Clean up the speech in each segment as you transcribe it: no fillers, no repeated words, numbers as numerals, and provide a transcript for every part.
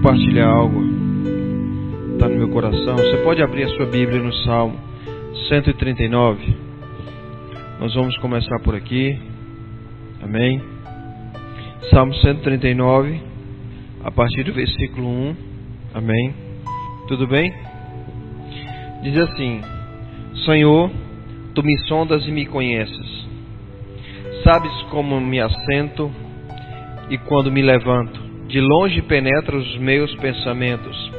compartilhar algo. Está no meu coração. Você pode abrir a sua Bíblia no Salmo 139. Nós vamos começar por aqui. Amém. Salmo 139, a partir do versículo 1. Amém. Tudo bem? Diz assim: Senhor, Tu me sondas e me conheces. Sabes como me assento e quando me levanto. De longe penetra os meus pensamentos.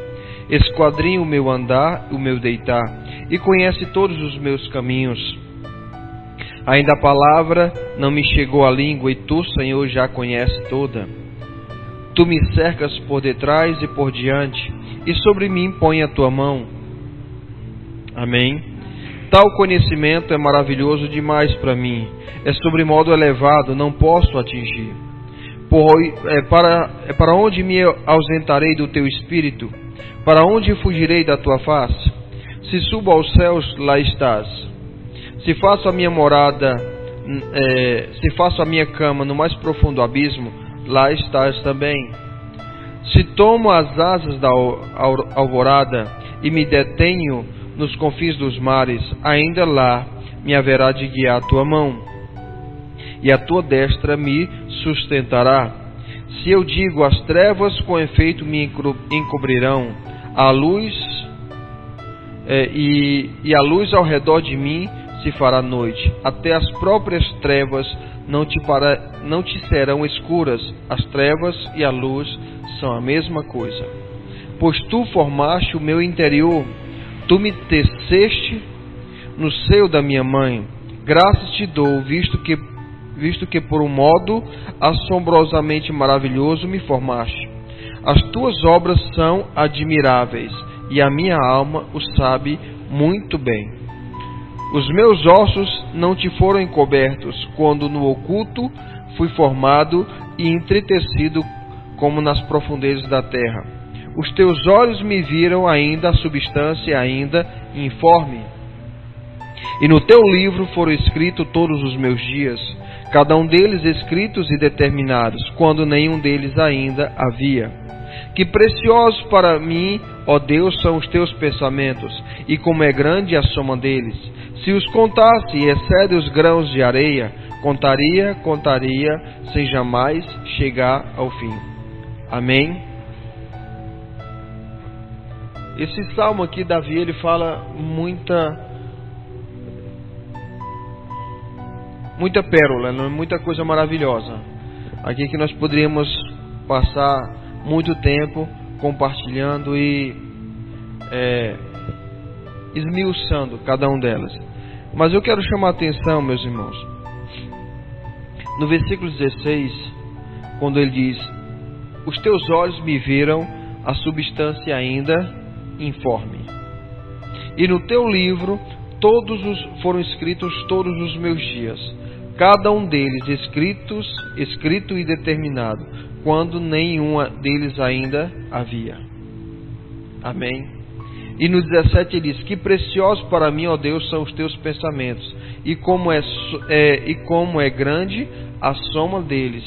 Esquadrinha o meu andar e o meu deitar, e conhece todos os meus caminhos. Ainda a palavra não me chegou à língua, e Tu, Senhor, já conheces toda. Tu me cercas por detrás e por diante, e sobre mim põe a Tua mão. Amém. Tal conhecimento é maravilhoso demais para mim, é sobremodo elevado, não posso atingir. Para onde me ausentarei do Teu Espírito? Para onde fugirei da Tua face? Se subo aos céus, lá estás. Se faço a minha morada, se faço a minha cama no mais profundo abismo, lá estás também. Se tomo as asas da alvorada e me detenho nos confins dos mares, ainda lá me haverá de guiar a Tua mão, e a Tua destra me sustentará. Se eu digo, as trevas com efeito me encobrirão, a luz e a luz ao redor de mim se fará noite. Até as próprias trevas não te serão escuras. As trevas e a luz são a mesma coisa. Pois Tu formaste o meu interior, Tu me teceste no seio da minha mãe. Graças Te dou, visto que por um modo assombrosamente maravilhoso me formaste. As Tuas obras são admiráveis, e a minha alma o sabe muito bem. Os meus ossos não Te foram encobertos, quando no oculto fui formado e entretecido como nas profundezas da terra. Os Teus olhos me viram ainda a substância ainda informe. E no Teu livro foram escritos todos os meus dias, cada um deles escritos e determinados, quando nenhum deles ainda havia. Que preciosos para mim, ó Deus, são os Teus pensamentos, e como é grande a soma deles. Se os contasse e excede os grãos de areia, contaria, sem jamais chegar ao fim. Amém? Esse salmo aqui, Davi, ele fala muita pérola, muita coisa maravilhosa. Aqui que nós poderíamos passar muito tempo compartilhando e esmiuçando cada um delas. Mas eu quero chamar a atenção, meus irmãos, no versículo 16, quando ele diz: Os Teus olhos me viram a substância ainda informe, e no Teu livro foram escritos todos os meus dias, cada um deles escrito e determinado, quando nenhum deles ainda havia. Amém. E no 17 ele diz: Que preciosos para mim, ó Deus, são os Teus pensamentos, e como é grande a soma deles.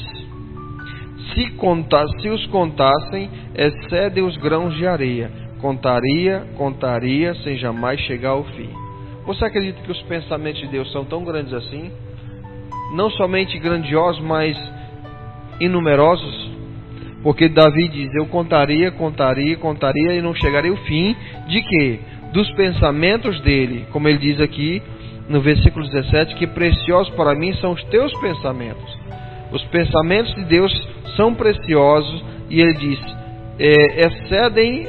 Se os contassem, excedem os grãos de areia. Contaria, sem jamais chegar ao fim. Você acredita que os pensamentos de Deus são tão grandes assim? Não somente grandiosos, mas inumerosos? Porque Davi diz: eu contaria e não chegaria ao fim de quê? Dos pensamentos dele. Como ele diz aqui no versículo 17, que preciosos para mim são os Teus pensamentos. Os pensamentos de Deus são preciosos, e ele diz: excedem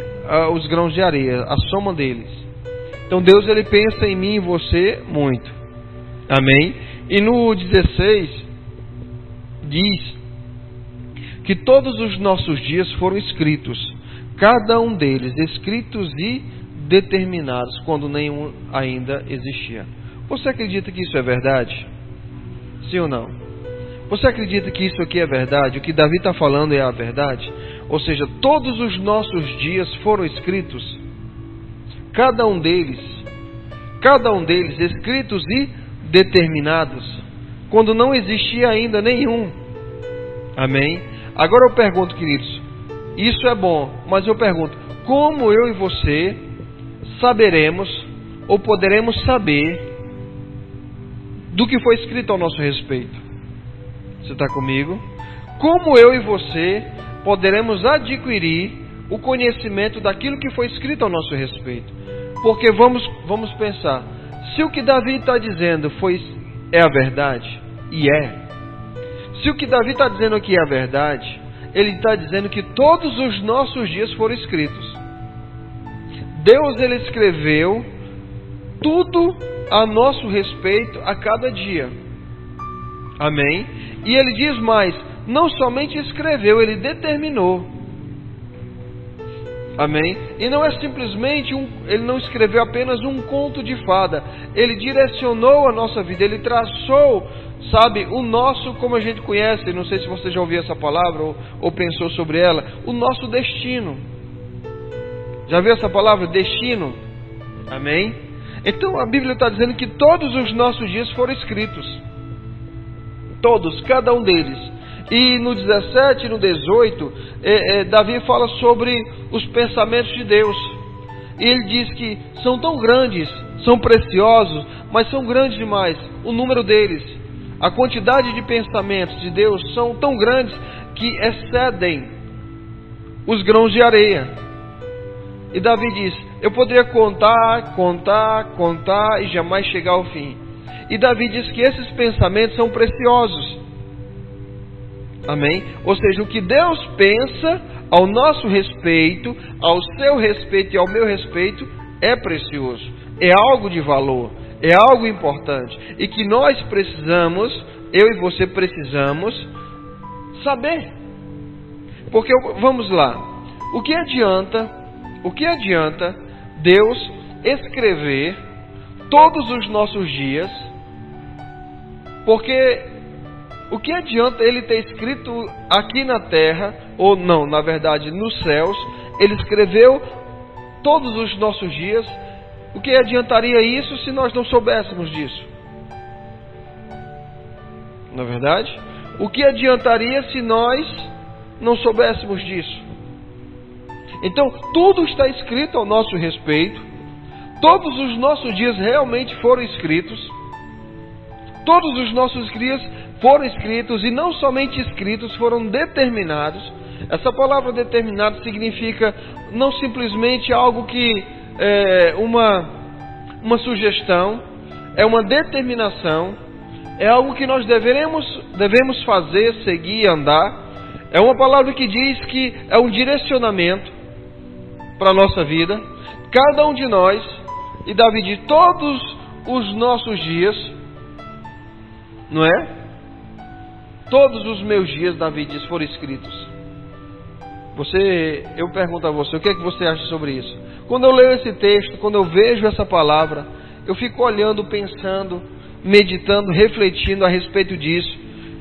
os grãos de areia, a soma deles. Então Deus, ele pensa em mim e você muito. Amém? E no 16 diz que todos os nossos dias foram escritos, cada um deles escritos e determinados, quando nenhum ainda existia. Você acredita que isso é verdade? Sim ou não? Você acredita que isso aqui é verdade? O que Davi está falando é a verdade? Ou seja, todos os nossos dias foram escritos, cada um deles escritos e determinados, quando não existia ainda nenhum. Amém? Agora eu pergunto, queridos, Isso é bom, mas eu pergunto, como eu e você saberemos ou poderemos saber do que foi escrito ao nosso respeito? Você está comigo? Como eu e você poderemos adquirir o conhecimento daquilo que foi escrito ao nosso respeito? Porque vamos pensar, se o que Davi está dizendo é a verdade, e é. Se o que Davi está dizendo aqui é a verdade, ele está dizendo que todos os nossos dias foram escritos. Deus, ele escreveu tudo a nosso respeito a cada dia. Amém? E ele diz mais, não somente escreveu, ele determinou. Amém? E não é simplesmente ele não escreveu apenas um conto de fada. Ele direcionou a nossa vida, ele traçou, sabe, o nosso, como a gente conhece, não sei se você já ouviu essa palavra ou pensou sobre ela, o nosso destino. Já viu essa palavra, destino? Amém? Então a Bíblia está dizendo que todos os nossos dias foram escritos. Todos, cada um deles. E no 17 e no 18, Davi fala sobre os pensamentos de Deus. E ele diz que são tão grandes, são preciosos, mas são grandes demais, o número deles. A quantidade de pensamentos de Deus são tão grandes que excedem os grãos de areia. E Davi diz, eu poderia contar e jamais chegar ao fim. E Davi diz que esses pensamentos são preciosos. Amém? Ou seja, o que Deus pensa ao nosso respeito, ao seu respeito e ao meu respeito, é precioso. É algo de valor. É algo importante. E que nós precisamos, eu e você precisamos saber. Porque, vamos lá, o que adianta Deus escrever todos os nossos dias? Porque o que adianta Ele ter escrito aqui na terra, ou não, na verdade nos céus, Ele escreveu todos os nossos dias? O que adiantaria isso se nós não soubéssemos disso? Na verdade, o que adiantaria se nós não soubéssemos disso? Então, tudo está escrito ao nosso respeito. Todos os nossos dias realmente foram escritos. Todos os nossos dias foram escritos, e não somente escritos, foram determinados. Essa palavra determinado significa não simplesmente algo que é uma sugestão, é uma determinação, é algo que nós devemos fazer, seguir, andar. É uma palavra que diz que é um direcionamento para a nossa vida. Cada um de nós, e Davi diz, todos os nossos dias, não é? Todos os meus dias, Davi diz, foram escritos. Eu pergunto a você, o que é que você acha sobre isso? Quando eu leio esse texto, quando eu vejo essa palavra, eu fico olhando, pensando, meditando, refletindo a respeito disso.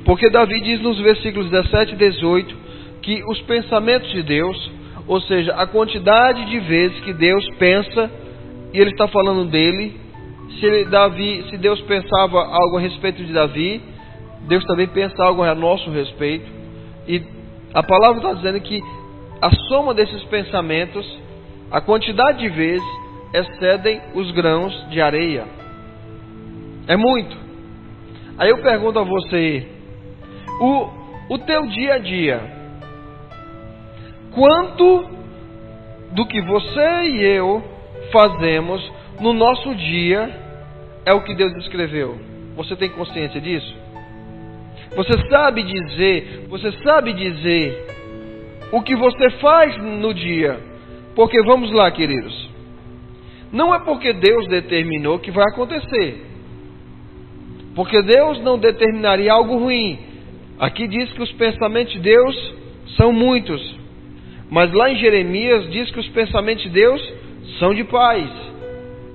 Porque Davi diz nos versículos 17 e 18 que os pensamentos de Deus, ou seja, a quantidade de vezes que Deus pensa, e ele está falando dele. Se Deus pensava algo a respeito de Davi, Deus também pensa algo a nosso respeito. E a palavra está dizendo que a soma desses pensamentos, a quantidade de vezes, excedem os grãos de areia. É muito. Aí eu pergunto a você, o teu dia a dia, quanto do que você e eu fazemos no nosso dia é o que Deus escreveu? Você tem consciência disso? Você sabe dizer o que você faz no dia? Porque vamos lá, queridos, não é porque Deus determinou que vai acontecer, porque Deus não determinaria algo ruim. Aqui diz que os pensamentos de Deus são muitos, mas lá em Jeremias diz que os pensamentos de Deus são de paz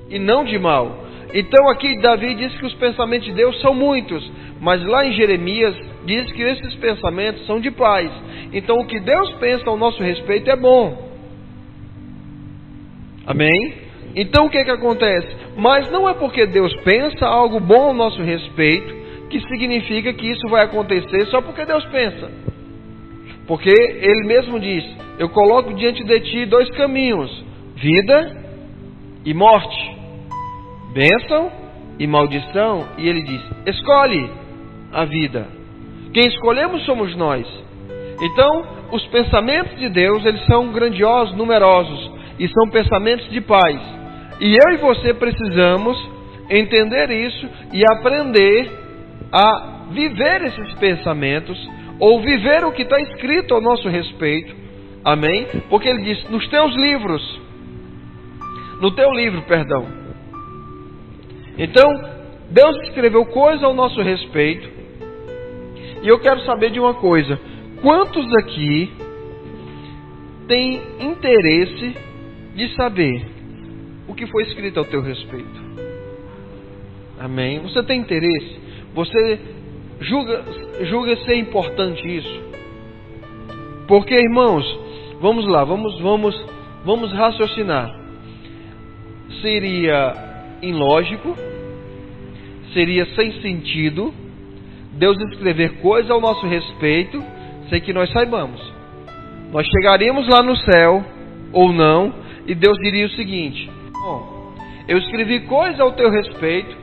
e não de mal. Então aqui Davi diz que os pensamentos de Deus são muitos, mas lá em Jeremias diz que esses pensamentos são de paz. Então o que Deus pensa ao nosso respeito é bom. Amém? Então o que acontece? Mas não é porque Deus pensa algo bom ao nosso respeito que significa que isso vai acontecer só porque Deus pensa. Porque ele mesmo diz: eu coloco diante de ti dois caminhos, vida e morte, bênção e maldição. E ele diz: escolhe a vida. Quem escolhemos somos nós. Então, os pensamentos de Deus, eles são grandiosos, numerosos, e são pensamentos de paz. E eu e você precisamos entender isso e aprender a viver esses pensamentos, ou viver o que está escrito ao nosso respeito. Amém? Porque ele diz: nos teus livros, no teu livro, perdão. Então, Deus escreveu coisas ao nosso respeito. E eu quero saber de uma coisa: quantos aqui têm interesse de saber o que foi escrito ao teu respeito? Amém? Você tem interesse? Você julga ser importante isso? Porque, irmãos, vamos lá, vamos raciocinar. Seria ilógico, seria sem sentido Deus escrever coisas ao nosso respeito sem que nós saibamos. Nós chegaríamos lá no céu, ou não, e Deus diria o seguinte: bom, eu escrevi coisas ao teu respeito,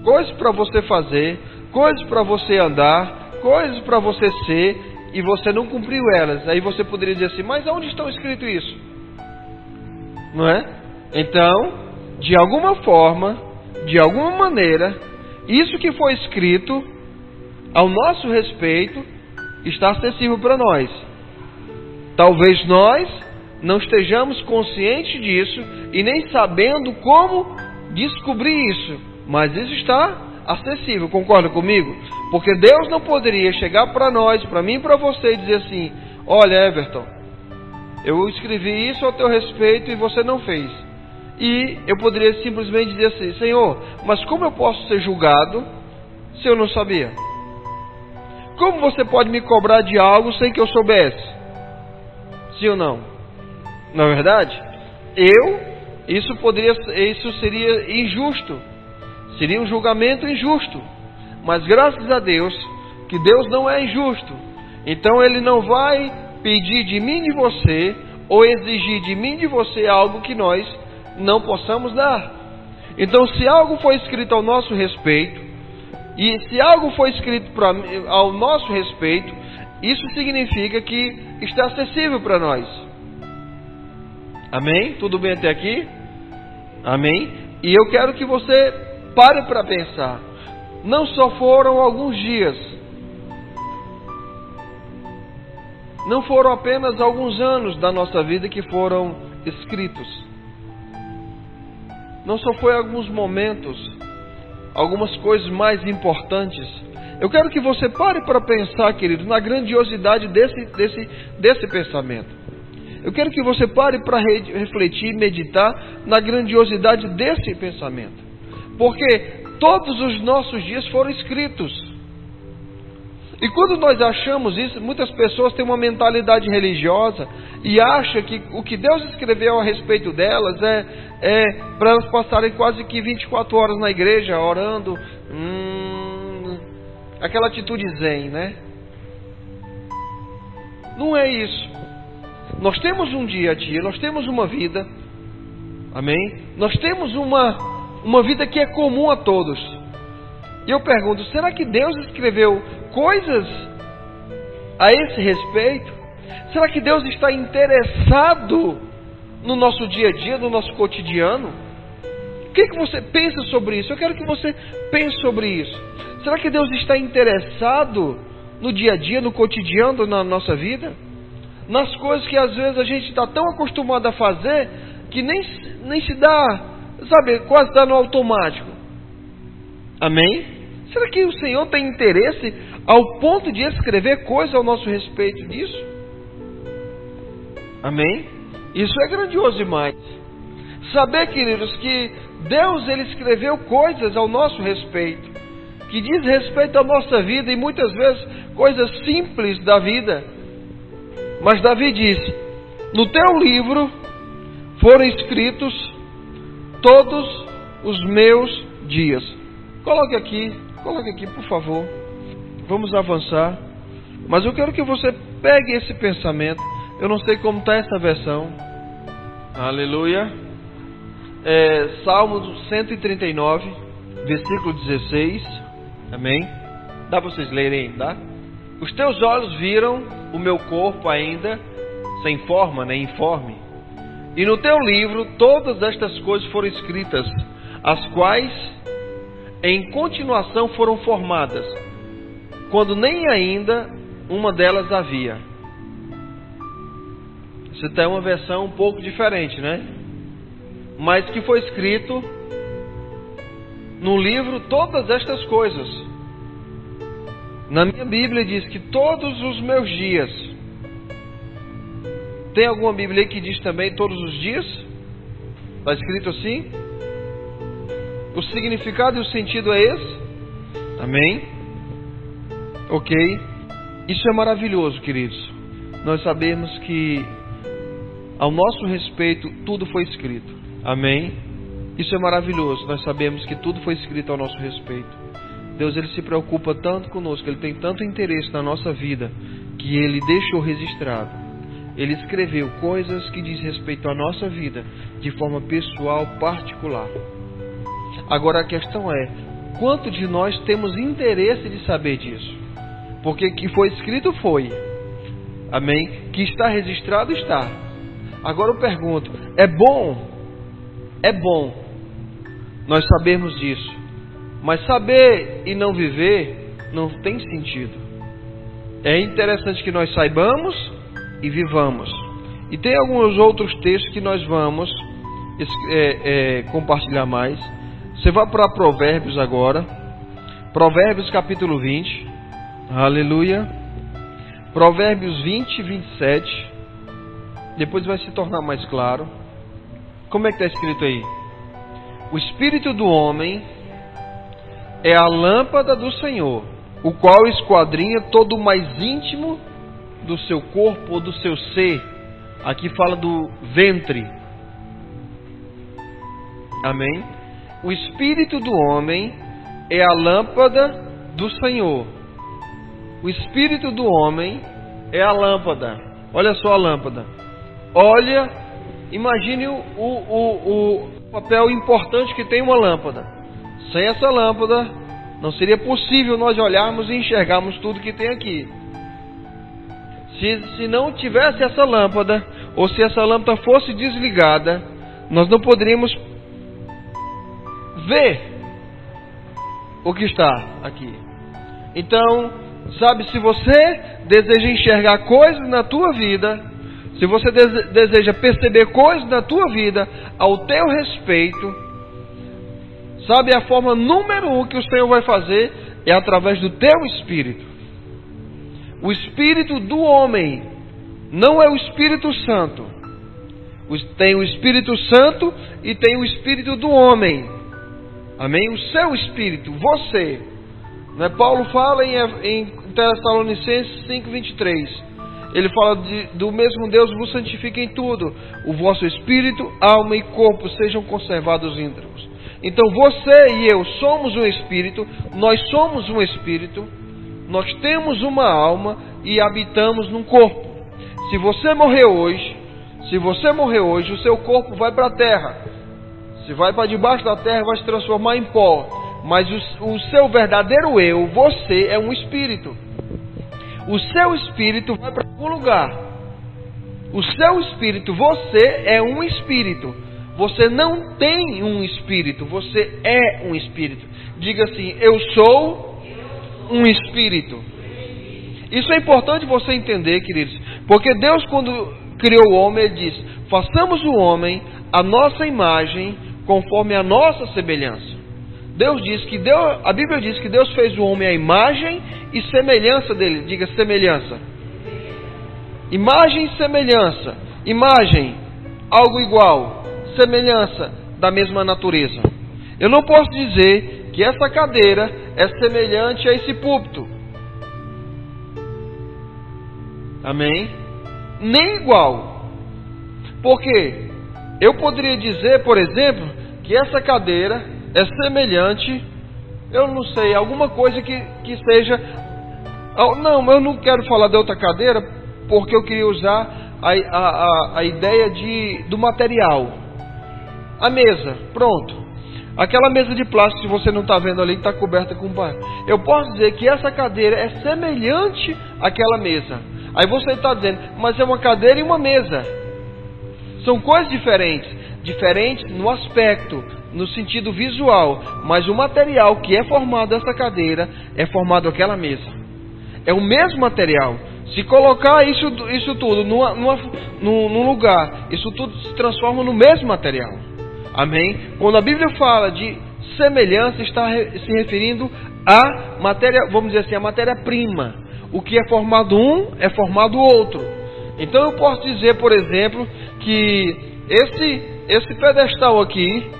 coisas para você fazer, coisas para você andar, coisas para você ser, e você não cumpriu elas. Aí você poderia dizer assim: mas onde está escrito isso? Não é? Então, de alguma forma, de alguma maneira, isso que foi escrito ao nosso respeito está acessível para nós. Talvez nós não estejamos conscientes disso e nem sabendo como descobrir isso, mas isso está acessível. Concorda comigo? Porque Deus não poderia chegar para nós, para mim e para você, e dizer assim: olha, Everton, eu escrevi isso ao teu respeito e você não fez. E eu poderia simplesmente dizer assim: Senhor, mas como eu posso ser julgado se eu não sabia? Como você pode me cobrar de algo sem que eu soubesse? Sim ou não? Na verdade, isso seria injusto. Seria um julgamento injusto. Mas graças a Deus, que Deus não é injusto. Então Ele não vai pedir de mim e de você, ou exigir de mim e de você algo que nós não possamos dar. Então, se algo foi escrito ao nosso respeito, e se algo foi escrito ao nosso respeito, isso significa que está acessível para nós. Amém? Tudo bem até aqui? Amém? E eu quero que você pare para pensar. Não só foram alguns dias, não foram apenas alguns anos da nossa vida que foram escritos. Não só foi alguns momentos, algumas coisas mais importantes. Eu quero que você pare para pensar, querido, na grandiosidade desse pensamento. Eu quero que você pare para refletir e meditar na grandiosidade desse pensamento. Porque todos os nossos dias foram escritos. E quando nós achamos isso, muitas pessoas têm uma mentalidade religiosa e acham que o que Deus escreveu a respeito delas é para elas passarem quase que 24 horas na igreja orando, aquela atitude zen, né? Não é isso. Nós temos um dia a dia, nós temos uma vida, amém? Nós temos uma vida que é comum a todos. E eu pergunto, será que Deus escreveu coisas a esse respeito? Será que Deus está interessado no nosso dia a dia, no nosso cotidiano? O que você pensa sobre isso? Eu quero que você pense sobre isso. Será que Deus está interessado no dia a dia, no cotidiano, na nossa vida? Nas coisas que às vezes a gente está tão acostumado a fazer que nem se dá, sabe, quase dá no automático. Amém? Será que o Senhor tem interesse ao ponto de escrever coisas ao nosso respeito disso? Amém? Isso é grandioso demais. Saber, queridos, que Deus ele escreveu coisas ao nosso respeito, que diz respeito à nossa vida e muitas vezes coisas simples da vida. Mas Davi disse: no teu livro foram escritos todos os meus dias. Coloque aqui, por favor. Vamos avançar. Mas eu quero que você Pegue esse pensamento. Eu não sei como está essa versão. Aleluia. Salmo 139, versículo 16. Amém. Dá para vocês lerem, tá? Os teus olhos viram o meu corpo ainda sem forma, nem informe. E no teu livro todas estas coisas foram escritas, as quais em continuação foram formadas, quando nem ainda uma delas havia. Isso tem uma versão um pouco diferente, né? Mas que foi escrito no livro todas estas coisas. Na minha Bíblia diz que todos os meus dias. Tem alguma Bíblia aí que diz também todos os dias? Está escrito assim? O significado e o sentido é esse? Amém? Ok. Isso é maravilhoso, queridos. Nós sabemos que ao nosso respeito tudo foi escrito. Amém? Isso é maravilhoso. Nós sabemos que tudo foi escrito ao nosso respeito. Deus, Ele se preocupa tanto conosco, Ele tem tanto interesse na nossa vida, que Ele deixou registrado. Ele escreveu coisas que diz respeito à nossa vida, de forma pessoal, particular. Agora a questão é, quanto de nós temos interesse de saber disso? Porque que foi escrito foi. Amém? Que está registrado está. Agora eu pergunto, é bom nós sabermos disso. Mas saber e não viver não tem sentido. É interessante que nós saibamos e vivamos. E tem alguns outros textos que nós vamos compartilhar mais. Você vai para Provérbios agora. Provérbios capítulo 20. Aleluia. Provérbios 20 e 27. Depois vai se tornar mais claro. Como é que está escrito aí? O espírito do homem é a lâmpada do Senhor, o qual esquadrinha todo o mais íntimo do seu corpo ou do seu ser. Aqui fala do ventre. Amém? O espírito do homem é a lâmpada do Senhor. O espírito do homem é a lâmpada. Olha só a lâmpada. Olha, imagine o papel importante que tem uma lâmpada. Sem essa lâmpada, não seria possível nós olharmos e enxergarmos tudo que tem aqui. Se não tivesse essa lâmpada, ou se essa lâmpada fosse desligada, nós não poderíamos ver o que está aqui. Então, sabe, se você deseja enxergar coisas na tua vida, se você deseja perceber coisas na tua vida ao teu respeito, sabe, a forma número 1 que o Senhor vai fazer é através do teu espírito. O espírito do homem não é o Espírito Santo. Tem o Espírito Santo e tem o espírito do homem. Amém? O seu espírito, você. Né? Paulo fala em Tessalonicenses 5:23. Ele fala do mesmo Deus vos santifica em tudo. O vosso espírito, alma e corpo sejam conservados íntegros. Então você e eu somos um espírito, nós somos um espírito, nós temos uma alma e habitamos num corpo. Se você morrer hoje, o seu corpo vai para a terra. Se vai para debaixo da terra, vai se transformar em pó. Mas o seu verdadeiro eu, você, é um espírito. O seu espírito vai para algum lugar. O seu espírito, você é um espírito. Você não tem um espírito, você é um espírito. Diga assim, eu sou um espírito. Isso é importante você entender, queridos. Porque Deus, quando criou o homem, Ele disse, façamos o homem a nossa imagem, conforme a nossa semelhança. A Bíblia diz que Deus fez o homem à imagem e semelhança dele. Diga semelhança. Imagem e semelhança. Imagem, algo igual. Semelhança, da mesma natureza. Eu não posso dizer que essa cadeira é semelhante a esse púlpito. Amém? Nem igual. Por quê? Eu poderia dizer, por exemplo, que essa cadeira é semelhante, eu não sei, alguma coisa que seja... Não, eu não quero falar de outra cadeira, porque eu queria usar a ideia do material. A mesa, pronto. Aquela mesa de plástico que você não está vendo ali, que está coberta com pano. Eu posso dizer que essa cadeira é semelhante àquela mesa. Aí você está dizendo, mas é uma cadeira e uma mesa. São coisas diferentes. Diferentes no aspecto, no sentido visual. Mas o material que é formado essa cadeira, é formado aquela mesa. É o mesmo material. Se colocar isso tudo num lugar, isso tudo se transforma no mesmo material. Amém? Quando a Bíblia fala de semelhança, está se referindo à matéria, vamos dizer assim, a matéria-prima. O que é formado um, é formado outro. Então eu posso dizer, por exemplo, que esse pedestal aqui,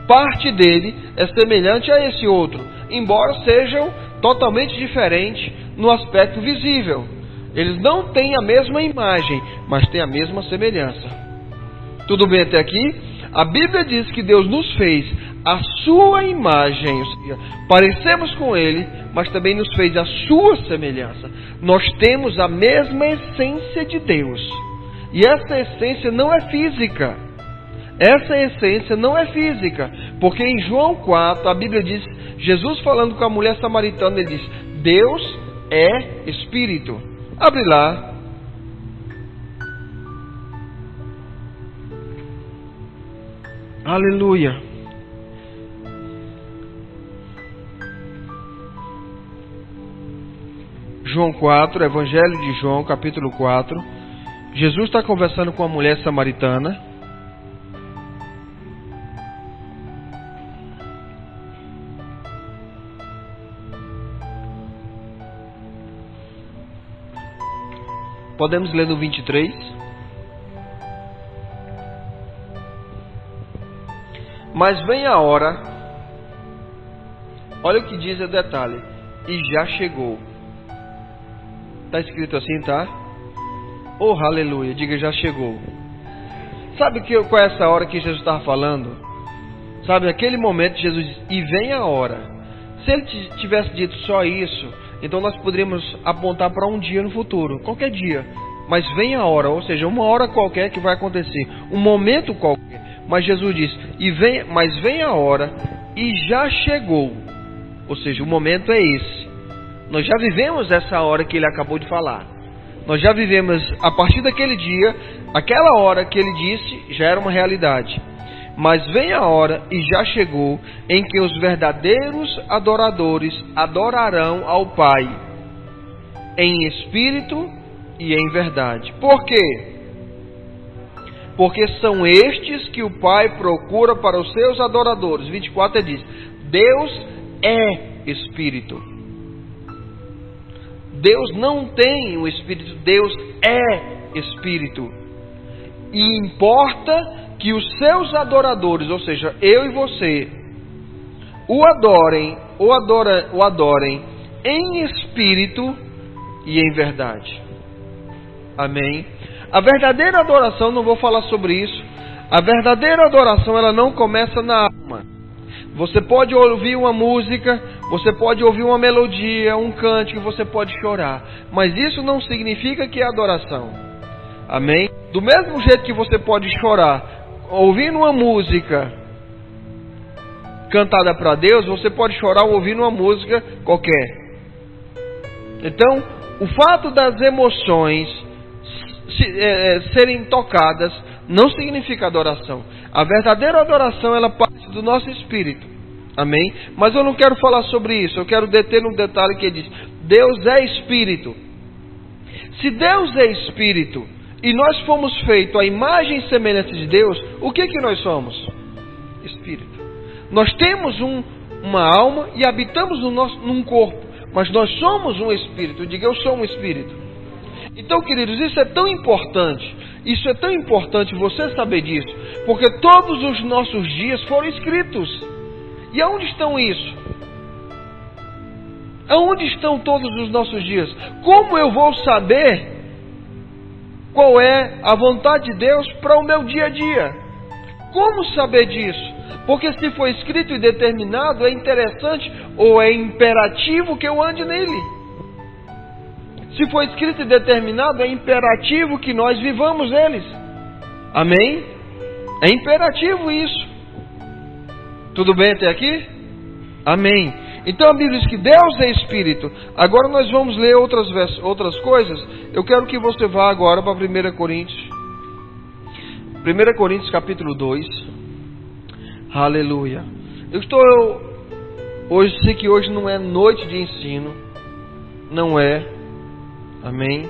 parte dele é semelhante a esse outro, embora sejam totalmente diferentes no aspecto visível. Eles não têm a mesma imagem, mas têm a mesma semelhança. Tudo bem até aqui? A Bíblia diz que Deus nos fez a sua imagem, ou seja, parecemos com Ele, mas também nos fez a sua semelhança. Nós temos a mesma essência de Deus. E essa essência não é física. Essa essência não é física. Porque em João 4, a Bíblia diz, Jesus falando com a mulher samaritana, ele diz, Deus é Espírito. Abre lá. Aleluia. João 4, Evangelho de João, capítulo 4. Jesus está conversando com a mulher samaritana. Podemos ler no 23. Mas vem a hora, olha o que diz o detalhe, e já chegou. Está escrito assim, tá? Oh, aleluia, diga já chegou. Sabe qual é essa hora que Jesus estava falando? Sabe, aquele momento Jesus diz, e vem a hora. Se ele tivesse dito só isso, então nós poderíamos apontar para um dia no futuro, qualquer dia. Mas vem a hora, ou seja, uma hora qualquer que vai acontecer, um momento qualquer. Mas Jesus diz, mas vem a hora, e já chegou. Ou seja, o momento é esse. Nós já vivemos essa hora que ele acabou de falar. Nós já vivemos, a partir daquele dia, aquela hora que ele disse, já era uma realidade. Mas vem a hora, e já chegou, em que os verdadeiros adoradores adorarão ao Pai, em espírito e em verdade. Por quê? Porque são estes que o Pai procura para os seus adoradores. 24 diz, Deus é Espírito. Deus não tem um Espírito, Deus é Espírito. E importa que os seus adoradores, ou seja, eu e você, o adorem em espírito e em verdade. Amém? A verdadeira adoração, não vou falar sobre isso, a verdadeira adoração ela não começa na alma. Você pode ouvir uma música, você pode ouvir uma melodia, um cântico, você pode chorar, mas isso não significa que é adoração. Amém? Do mesmo jeito que você pode chorar ouvindo uma música cantada para Deus, você pode chorar ouvindo uma música qualquer. Então, o fato das emoções serem tocadas não significa adoração. A verdadeira adoração ela parte do nosso espírito. Amém? Mas eu não quero falar sobre isso. Eu quero deter num detalhe que diz: Deus é espírito. Se Deus é espírito e nós fomos feitos à imagem e semelhança de Deus, o que nós somos? Espírito. Nós temos uma alma e habitamos num corpo, mas nós somos um espírito. Diga, eu sou um espírito. Então, queridos, isso é tão importante. Isso é tão importante você saber disso, porque todos os nossos dias foram escritos. E aonde estão isso? Aonde estão todos os nossos dias? Como eu vou saber qual é a vontade de Deus para o meu dia a dia? Como saber disso? Porque se foi escrito e determinado, é interessante ou é imperativo que eu ande nele. Se foi escrito e determinado, é imperativo que nós vivamos eles. Amém? É imperativo isso. Tudo bem até aqui? Amém. Então a Bíblia diz que Deus é Espírito. Agora nós vamos ler outras coisas. Eu quero que você vá agora para 1 Coríntios. 1 Coríntios capítulo 2. Aleluia. Hoje sei que hoje não é noite de ensino. Não é. Amém.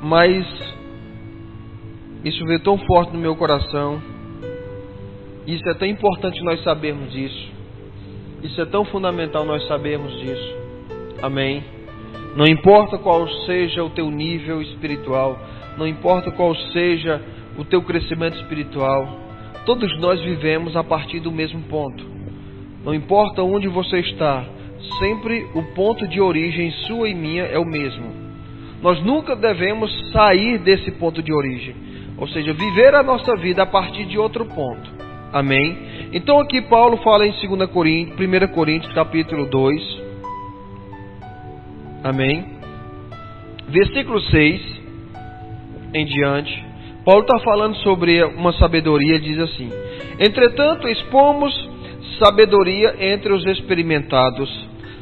Mas isso veio tão forte no meu coração. Isso é tão importante nós sabermos disso. Isso é tão fundamental nós sabermos disso. Amém. Não importa qual seja o teu nível espiritual, não importa qual seja o teu crescimento espiritual, todos nós vivemos a partir do mesmo ponto. Não importa onde você está, sempre o ponto de origem sua e minha é o mesmo. Nós nunca devemos sair desse ponto de origem, ou seja, viver a nossa vida a partir de outro ponto. Amém? Então aqui Paulo fala em 1 Coríntios capítulo 2. Amém? Versículo 6 em diante. Paulo está falando sobre uma sabedoria, diz assim: entretanto expomos sabedoria entre os experimentados,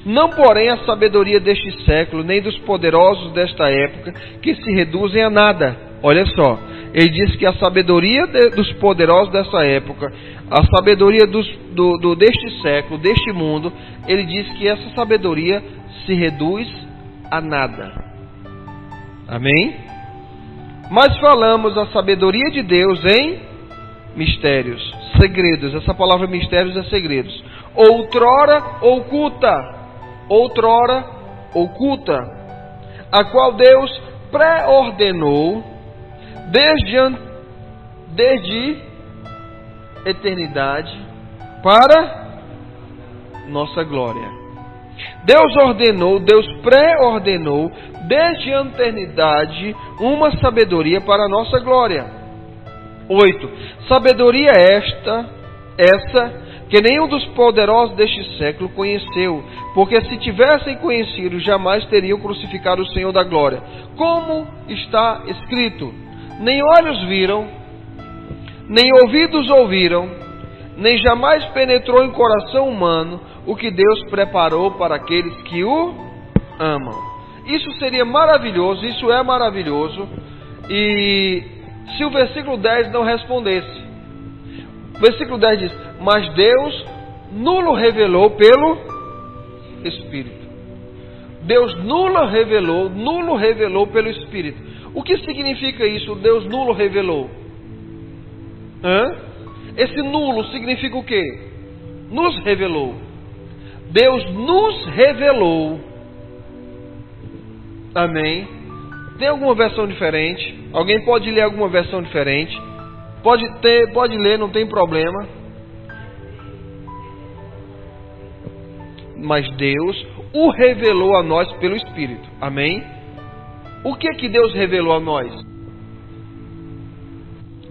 não porém a sabedoria deste século, nem dos poderosos desta época, que se reduzem a nada. Olha só, ele diz que a sabedoria dos poderosos dessa época, a sabedoria deste século, deste mundo, ele diz que essa sabedoria se reduz a nada. Amém? Mas falamos a sabedoria de Deus em mistérios, segredos. Essa palavra mistérios é segredos. Outrora oculta, a qual Deus pré-ordenou desde eternidade para nossa glória. Deus pré-ordenou desde a eternidade uma sabedoria para a nossa glória. 8. Sabedoria essa que nenhum dos poderosos deste século conheceu, porque se tivessem conhecido, jamais teriam crucificado o Senhor da glória. Como está escrito: nem olhos viram, nem ouvidos ouviram, nem jamais penetrou em coração humano o que Deus preparou para aqueles que o amam. Isso seria maravilhoso, isso é maravilhoso. E se o versículo 10 não respondesse, o versículo 10 diz: mas Deus nulo revelou pelo Espírito. Deus nulo revelou pelo Espírito. O que significa isso? Deus nulo revelou. Esse nulo significa o quê? Nos revelou. Deus nos revelou. Amém. Tem alguma versão diferente? Alguém pode ler alguma versão diferente? Pode ler, não tem problema. Mas Deus o revelou a nós pelo Espírito. Amém? O que é que Deus revelou a nós?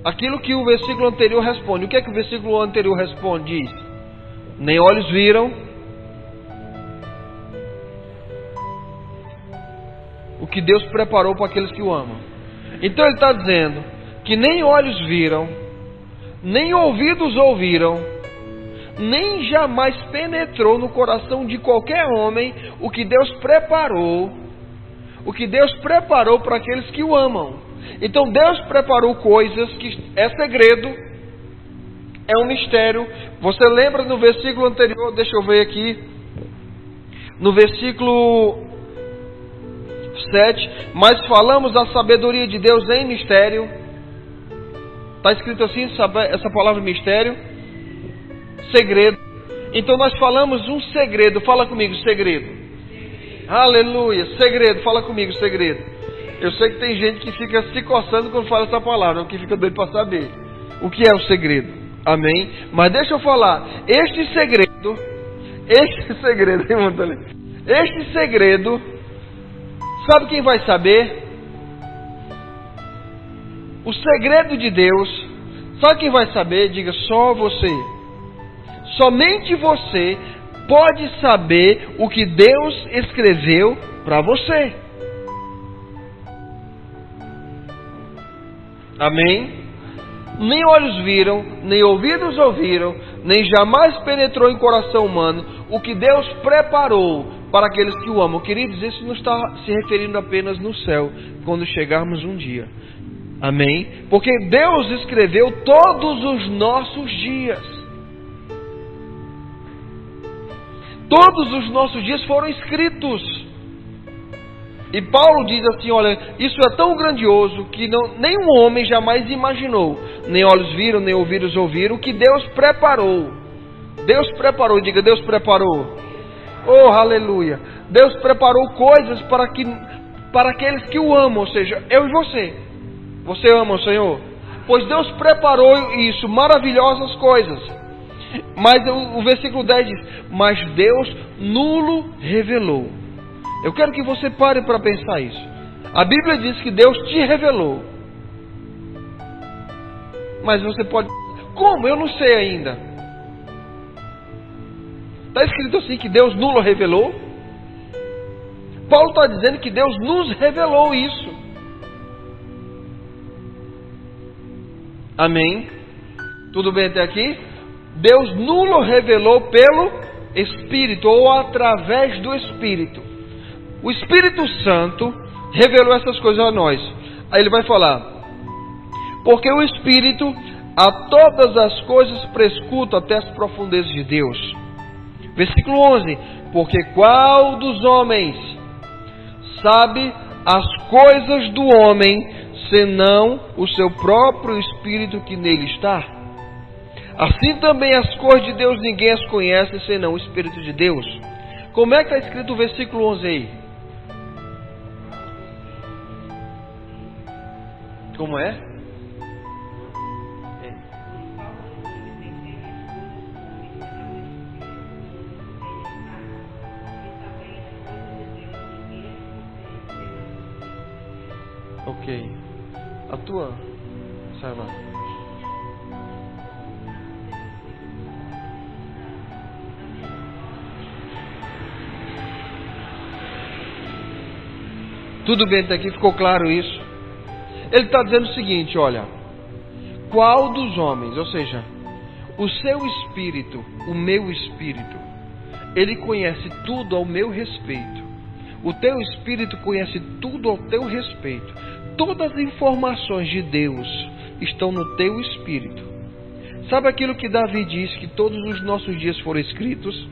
Aquilo que o versículo anterior responde. O que é que o versículo anterior responde? Diz: nem olhos viram, o que Deus preparou para aqueles que o amam. Então ele está dizendo que nem olhos viram, nem ouvidos ouviram, nem jamais penetrou no coração de qualquer homem o que Deus preparou para aqueles que o amam. Então Deus preparou coisas que é segredo, é um mistério. Você lembra no versículo anterior? Deixa eu ver aqui. No versículo 7, mas falamos a sabedoria de Deus em mistério. Está escrito assim, essa palavra mistério, segredo. Então nós falamos um segredo. Fala comigo, segredo. Aleluia, segredo. Fala comigo, segredo. Eu sei que tem gente que fica se coçando quando fala essa palavra, que fica doido para saber o que é o segredo. Amém? Mas deixa eu falar, este segredo, sabe quem vai saber? O segredo de Deus, sabe quem vai saber? Diga: só você. Somente você pode saber o que Deus escreveu para você. Amém? Nem olhos viram, nem ouvidos ouviram, nem jamais penetrou em coração humano o que Deus preparou para aqueles que o amam. Queridos, isso não está se referindo apenas no céu, quando chegarmos um dia. Amém? Porque Deus escreveu todos os nossos dias. Todos os nossos dias foram escritos. E Paulo diz assim, olha, isso é tão grandioso que nenhum homem jamais imaginou, nem olhos viram, nem ouvidos ouviram, o que Deus preparou. Deus preparou, diga, Deus preparou. Oh, aleluia. Deus preparou coisas para aqueles que o amam, ou seja, eu e você. Você ama o Senhor? Pois Deus preparou isso, maravilhosas coisas. Mas o versículo 10 diz, mas Deus nulo revelou. Eu quero que você pare para pensar isso. A Bíblia diz que Deus te revelou. Mas você pode... Como? Eu não sei ainda. Está escrito assim que Deus nulo revelou? Paulo está dizendo que Deus nos revelou isso. Amém? Tudo bem até aqui? Deus nulo revelou pelo Espírito, ou através do Espírito. O Espírito Santo revelou essas coisas a nós. Aí ele vai falar, porque o Espírito a todas as coisas prescruta até as profundezas de Deus. Versículo 11, porque qual dos homens sabe as coisas do homem, senão o seu próprio Espírito que nele está? Assim também as coisas de Deus ninguém as conhece, senão o Espírito de Deus. Como é que está escrito o versículo 11 aí? Como é? Ok. A tua? Sai lá. Tudo bem, até aqui ficou claro isso? Ele está dizendo o seguinte, olha, qual dos homens, ou seja, o seu espírito, o meu espírito, ele conhece tudo ao meu respeito. O teu espírito conhece tudo ao teu respeito. Todas as informações de Deus estão no teu espírito. Sabe aquilo que Davi diz, que todos os nossos dias foram escritos?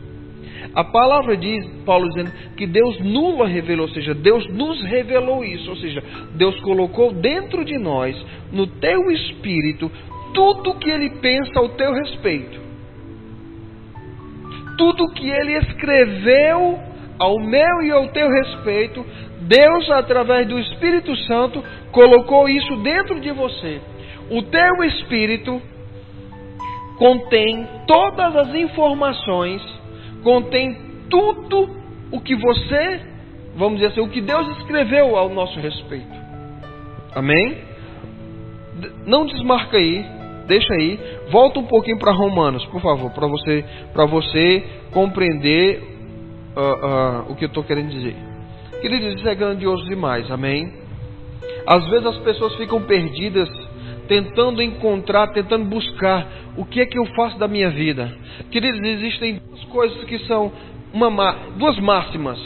A palavra diz, Paulo dizendo, que Deus nulo revelou, ou seja, Deus nos revelou isso, ou seja, Deus colocou dentro de nós, no teu espírito, tudo que Ele pensa ao teu respeito. Tudo que Ele escreveu ao meu e ao teu respeito, Deus, através do Espírito Santo, colocou isso dentro de você. O teu espírito contém todas as informações, contém tudo o que você, vamos dizer assim, o que Deus escreveu ao nosso respeito. Amém? Não desmarca aí, deixa aí, volta um pouquinho para Romanos, por favor, para você compreender o que eu estou querendo dizer. Queridos, isso é grandioso demais, amém? Às vezes as pessoas ficam perdidas, tentando encontrar, tentando buscar o que é que eu faço da minha vida. Queridos, existem duas coisas que são duas máximas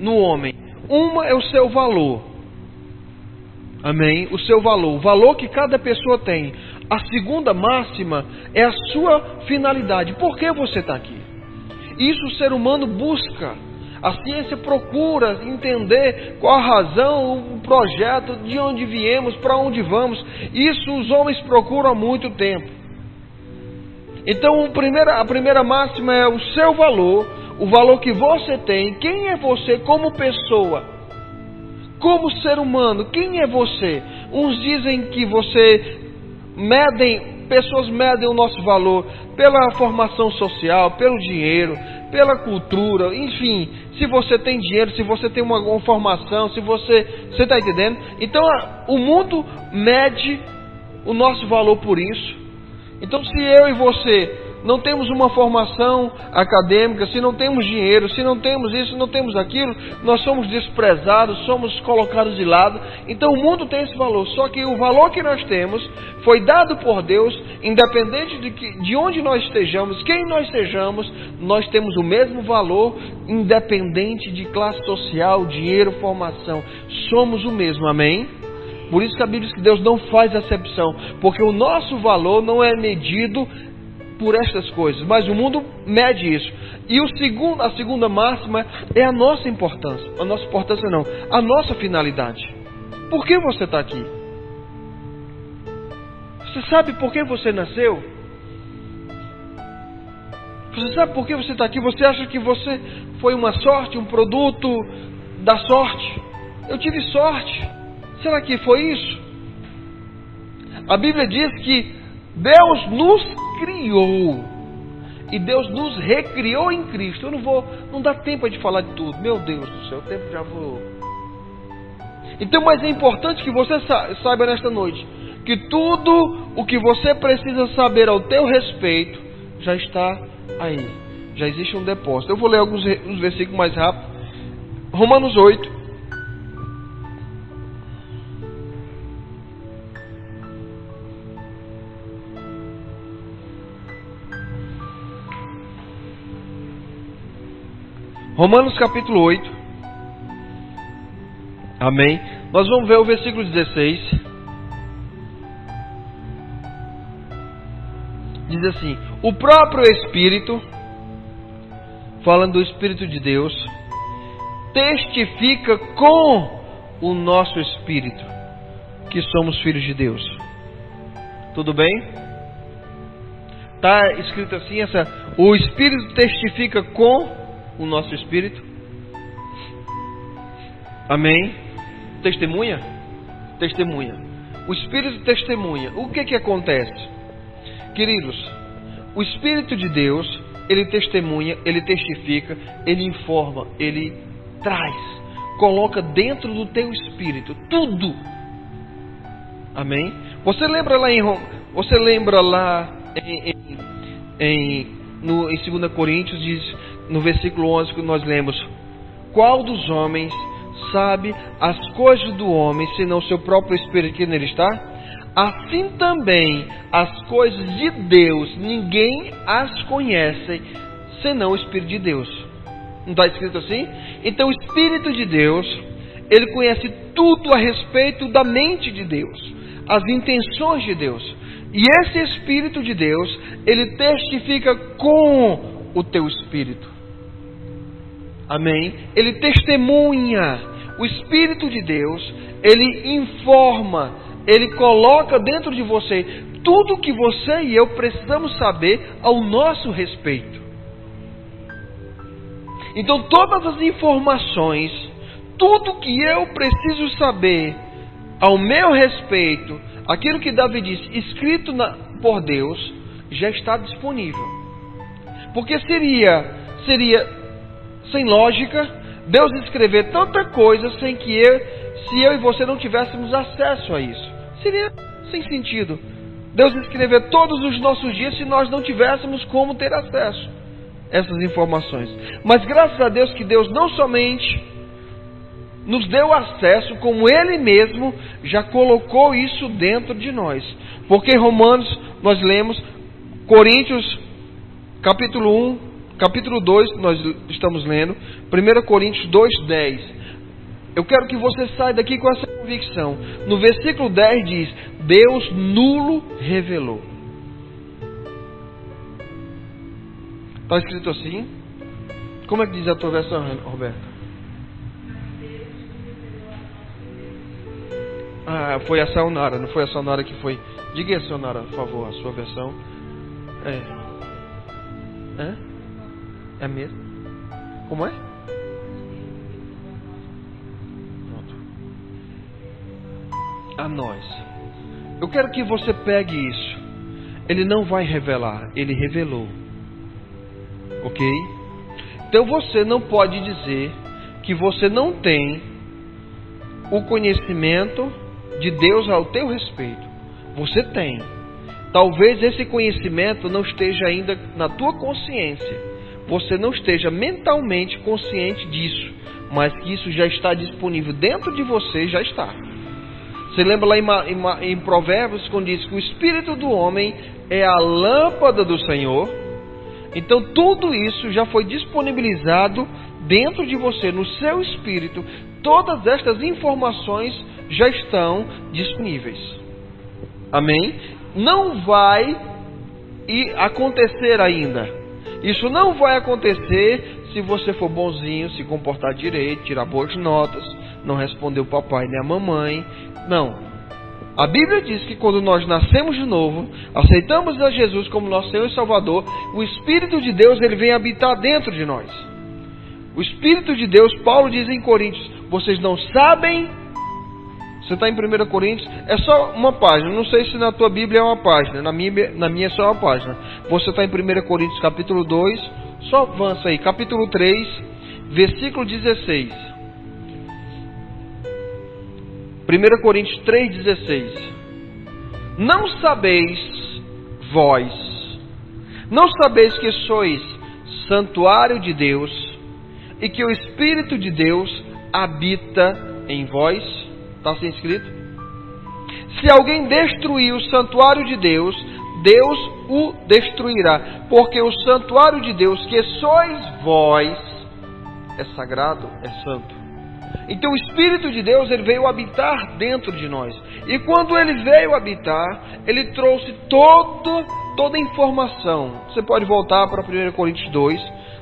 no homem. Uma é o seu valor, amém? O seu valor, o valor que cada pessoa tem. A segunda máxima é a sua finalidade. Por que você está aqui? Isso o ser humano busca. A ciência procura entender qual a razão, o projeto, de onde viemos, para onde vamos. Isso os homens procuram há muito tempo. Então a primeira máxima é o seu valor, o valor que você tem. Quem é você como pessoa? Como ser humano, quem é você? Uns dizem que pessoas medem o nosso valor pela formação social, pelo dinheiro, pela cultura, enfim, se você tem dinheiro, se você tem uma formação, se você está entendendo? Então o mundo mede o nosso valor por isso. Então se eu e você não temos uma formação acadêmica, se não temos dinheiro, se não temos isso, não temos aquilo, nós somos desprezados, somos colocados de lado. Então o mundo tem esse valor, só que o valor que nós temos foi dado por Deus, independente de onde nós estejamos, quem nós sejamos, nós temos o mesmo valor, independente de classe social, dinheiro, formação, somos o mesmo, amém? Por isso que a Bíblia diz que Deus não faz acepção, porque o nosso valor não é medido por estas coisas, mas o mundo mede isso. E a segunda máxima é a nossa importância. A nossa importância não, a nossa finalidade. Por que você está aqui? Você sabe por que você nasceu? Você sabe por que você está aqui? Você acha que você foi uma sorte, um produto da sorte? Eu tive sorte. Será que foi isso? A Bíblia diz que Deus nos criou e Deus nos recriou em Cristo. Não dá tempo de falar de tudo. Meu Deus do céu, o tempo já voou. Então, mas é importante que você saiba nesta noite que tudo o que você precisa saber ao teu respeito já está aí. Já existe um depósito. Eu vou ler alguns versículos mais rápido. Romanos 8. Romanos capítulo 8. Amém. Nós vamos ver o versículo 16. Diz assim: o próprio Espírito, falando do Espírito de Deus, testifica com o nosso Espírito que somos filhos de Deus. Tudo bem? Está escrito assim, o Espírito testifica com o nosso Espírito. Amém? Testemunha? Testemunha. O Espírito testemunha. O que acontece? Queridos, o Espírito de Deus, ele testemunha, ele testifica, ele informa, ele traz, coloca dentro do teu espírito tudo. Amém? Você lembra lá em 2 Coríntios, diz no versículo 11 que nós lemos: qual dos homens sabe as coisas do homem, senão o seu próprio espírito que nele está? Assim também as coisas de Deus, ninguém as conhece, senão o Espírito de Deus. Não está escrito assim? Então o Espírito de Deus, ele conhece tudo a respeito da mente de Deus, as intenções de Deus. E esse Espírito de Deus, ele testifica com o teu espírito. Amém? Ele testemunha. O Espírito de Deus, ele informa, ele coloca dentro de você tudo que você e eu precisamos saber ao nosso respeito. Então todas as informações, tudo que eu preciso saber ao meu respeito, aquilo que Davi disse, escrito por Deus, já está disponível. Porque seria sem lógica Deus escrever tanta coisa sem que se eu e você não tivéssemos acesso a isso. Seria sem sentido Deus escrever todos os nossos dias se nós não tivéssemos como ter acesso a essas informações. Mas graças a Deus que Deus não somente nos deu acesso, como Ele mesmo já colocou isso dentro de nós. Porque em Romanos nós lemos, Coríntios capítulo 1, capítulo 2 nós estamos lendo, 1 Coríntios 2:10. Eu quero que você saia daqui com essa convicção. No versículo 10 diz: Deus nulo revelou. Está escrito assim? Como é que diz a tua versão, Roberta? Ah, foi a Sayonara, não foi a Sayonara que foi. Diga aí, Sayonara, por favor, a sua versão. É mesmo? Como é? Pronto. A nós. Eu quero que você pegue isso. Ele não vai revelar, ele revelou. Ok? Então você não pode dizer que você não tem o conhecimento de Deus ao teu respeito. Você tem. Talvez esse conhecimento não esteja ainda na tua consciência. Você não esteja mentalmente consciente disso, mas que isso já está disponível dentro de você, já está. Você lembra lá em Provérbios, quando diz que o espírito do homem é a lâmpada do Senhor? Então tudo isso já foi disponibilizado dentro de você, no seu espírito. Todas estas informações já estão disponíveis. Amém? Não vai acontecer ainda. Isso não vai acontecer se você for bonzinho, se comportar direito, tirar boas notas, não responder o papai nem a mamãe. Não. A Bíblia diz que quando nós nascemos de novo, aceitamos a Jesus como nosso Senhor e Salvador, o Espírito de Deus ele vem habitar dentro de nós. O Espírito de Deus, Paulo diz em Coríntios, vocês não sabem. Você está em 1 Coríntios, é só uma página. Não sei se na tua Bíblia é uma página, na minha é só uma página. Você está em 1 Coríntios capítulo 2, só avança aí, capítulo 3, versículo 16. 1 Coríntios 3,16. Não sabeis vós, não sabeis que sois santuário de Deus e que o Espírito de Deus habita em vós? Está assim escrito? Se alguém destruir o santuário de Deus, Deus o destruirá, porque o santuário de Deus que sois vós é sagrado, é santo. Então o Espírito de Deus ele veio habitar dentro de nós. E quando ele veio habitar, ele trouxe toda a informação. Você pode voltar para 1 Coríntios 2.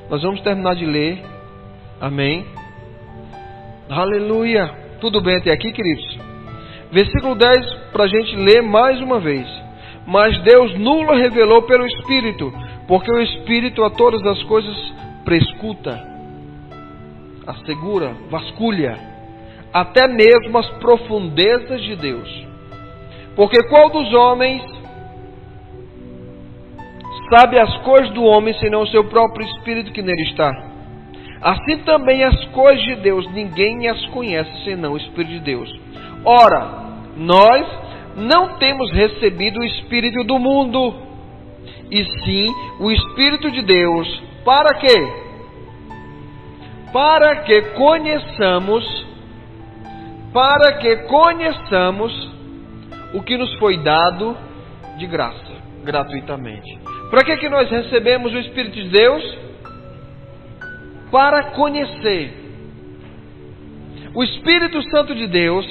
Nós vamos terminar de ler. Amém. Aleluia. Tudo bem até aqui, queridos? Versículo 10 para a gente ler mais uma vez. Mas Deus nulo revelou pelo Espírito, porque o Espírito a todas as coisas prescuta, assegura, vasculha, até mesmo as profundezas de Deus. Porque qual dos homens sabe as coisas do homem, senão o seu próprio Espírito que nele está? Assim também as coisas de Deus, ninguém as conhece, senão o Espírito de Deus. Ora, nós não temos recebido o Espírito do mundo, e sim o Espírito de Deus. Para quê? Para que conheçamos o que nos foi dado de graça, gratuitamente. Para que nós recebemos o Espírito de Deus? Para conhecer. O Espírito Santo de Deus,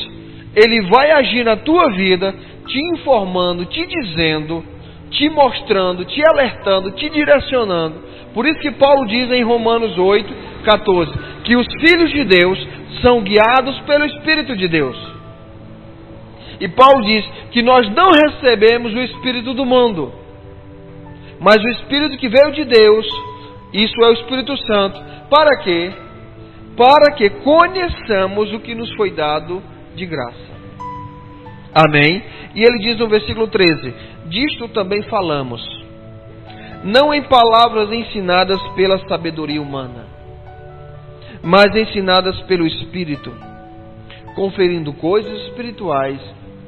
ele vai agir na tua vida, te informando, te dizendo, te mostrando, te alertando, te direcionando. Por isso que Paulo diz em Romanos 8:14, que os filhos de Deus são guiados pelo Espírito de Deus. E Paulo diz que nós não recebemos o Espírito do mundo, mas o Espírito que veio de Deus, isso é o Espírito Santo. Para quê? Para que conheçamos o que nos foi dado de graça. Amém? E ele diz no versículo 13, disto também falamos, não em palavras ensinadas pela sabedoria humana, mas ensinadas pelo Espírito, conferindo coisas espirituais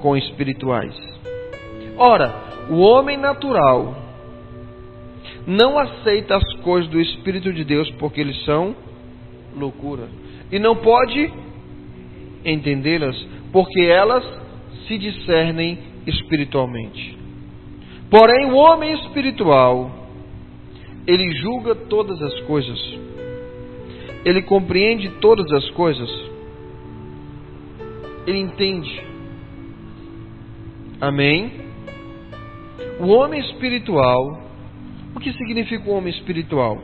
com espirituais. Ora, o homem natural não aceita as coisas do Espírito de Deus, porque eles são loucura, e não pode entendê-las, porque elas se discernem espiritualmente. Porém, o homem espiritual, ele julga todas as coisas, ele compreende todas as coisas, ele entende. Amém? O homem espiritual, o que significa um homem espiritual?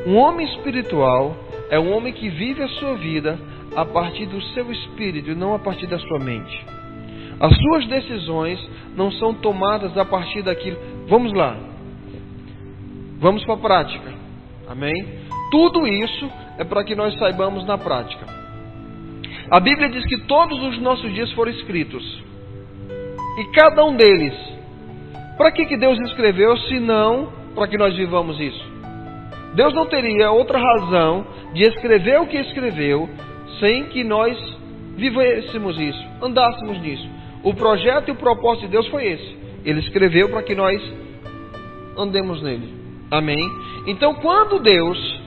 Um homem espiritual é um homem que vive a sua vida a partir do seu espírito e não a partir da sua mente. As suas decisões não são tomadas a partir daquilo. Vamos lá. Vamos para a prática. Amém? Tudo isso é para que nós saibamos na prática. A Bíblia diz que todos os nossos dias foram escritos. E cada um deles. Para que Deus escreveu, se não para que nós vivamos isso? Deus não teria outra razão de escrever o que escreveu sem que nós vivêssemos isso, andássemos nisso. O projeto e o propósito de Deus foi esse. Ele escreveu para que nós andemos nele. Amém? Então, quando Deus,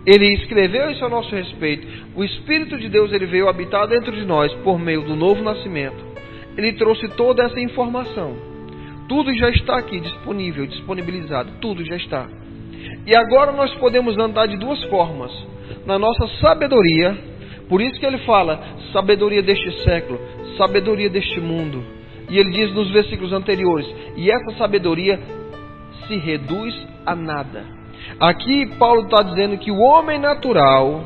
Ele escreveu isso a nosso respeito, o Espírito de Deus, Ele veio habitar dentro de nós por meio do novo nascimento. Ele trouxe toda essa informação. Tudo já está aqui disponível, disponibilizado. Tudo já está. E agora nós podemos andar de duas formas. Na nossa sabedoria. Por isso que ele fala, sabedoria deste século, sabedoria deste mundo. E ele diz nos versículos anteriores, e essa sabedoria se reduz a nada. Aqui Paulo está dizendo que o homem natural,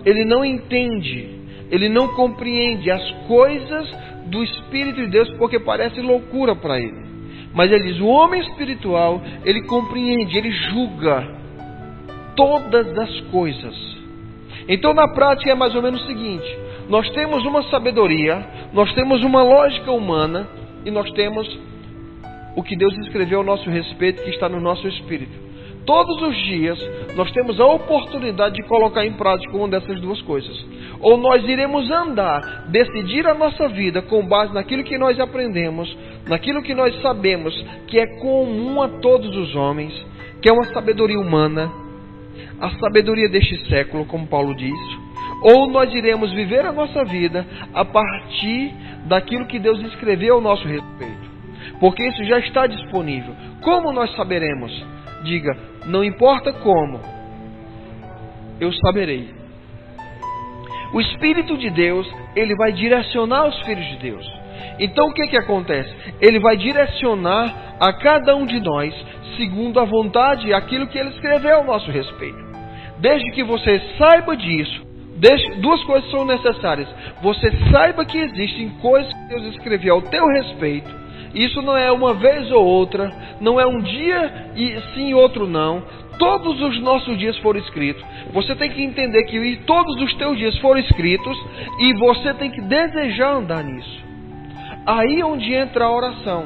ele não entende, ele não compreende as coisas do Espírito de Deus, porque parece loucura para ele. Mas ele diz, o homem espiritual, ele compreende, ele julga todas as coisas. Então na prática é mais ou menos o seguinte, nós temos uma sabedoria, nós temos uma lógica humana, e nós temos o que Deus escreveu ao nosso respeito, que está no nosso espírito. Todos os dias nós temos a oportunidade de colocar em prática uma dessas duas coisas. Ou nós iremos andar, decidir a nossa vida com base naquilo que nós aprendemos, naquilo que nós sabemos que é comum a todos os homens, que é uma sabedoria humana, a sabedoria deste século, como Paulo diz. Ou nós iremos viver a nossa vida a partir daquilo que Deus escreveu ao nosso respeito. Porque isso já está disponível. Como nós saberemos? Diga, não importa como, eu saberei. O Espírito de Deus, ele vai direcionar os filhos de Deus. Então o que acontece? Ele vai direcionar a cada um de nós, segundo a vontade e aquilo que ele escreveu ao nosso respeito. Desde que você saiba disso, duas coisas são necessárias. Você saiba que existem coisas que Deus escreveu ao teu respeito. Isso não é uma vez ou outra, não é um dia e sim outro não. Todos os nossos dias foram escritos. Você tem que entender que todos os teus dias foram escritos e você tem que desejar andar nisso. Aí é onde entra a oração.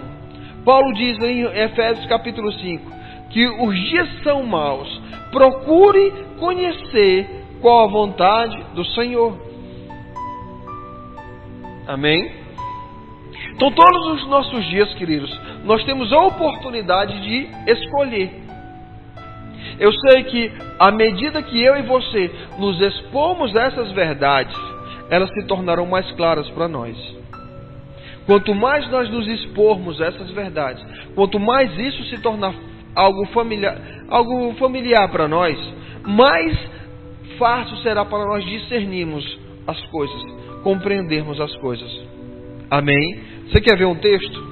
Paulo diz em Efésios capítulo 5 que os dias são maus. Procure conhecer qual a vontade do Senhor. Amém? Então todos os nossos dias, queridos, nós temos a oportunidade de escolher. Eu sei que à medida que eu e você nos expomos a essas verdades, elas se tornarão mais claras para nós. Quanto mais nós nos expormos a essas verdades, quanto mais isso se tornar algo familiar para nós, mais fácil será para nós discernirmos as coisas, compreendermos as coisas. Amém? Você quer ver um texto?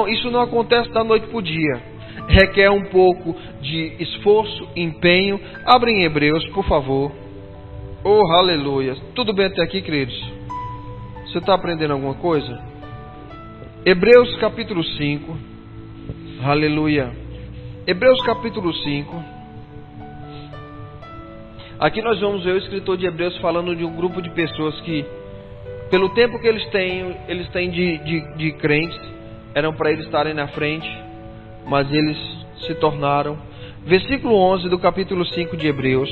Isso não acontece da noite para o dia. Requer um pouco de esforço, empenho. Abre em Hebreus, por favor. Oh, aleluia. Tudo bem até aqui, queridos? Você está aprendendo alguma coisa? Hebreus capítulo 5. Aleluia. Hebreus capítulo 5. Aqui nós vamos ver o escritor de Hebreus falando de um grupo de pessoas que, pelo tempo que eles têm de crentes, eram para eles estarem na frente, mas eles se tornaram. Versículo 11 do capítulo 5 de Hebreus.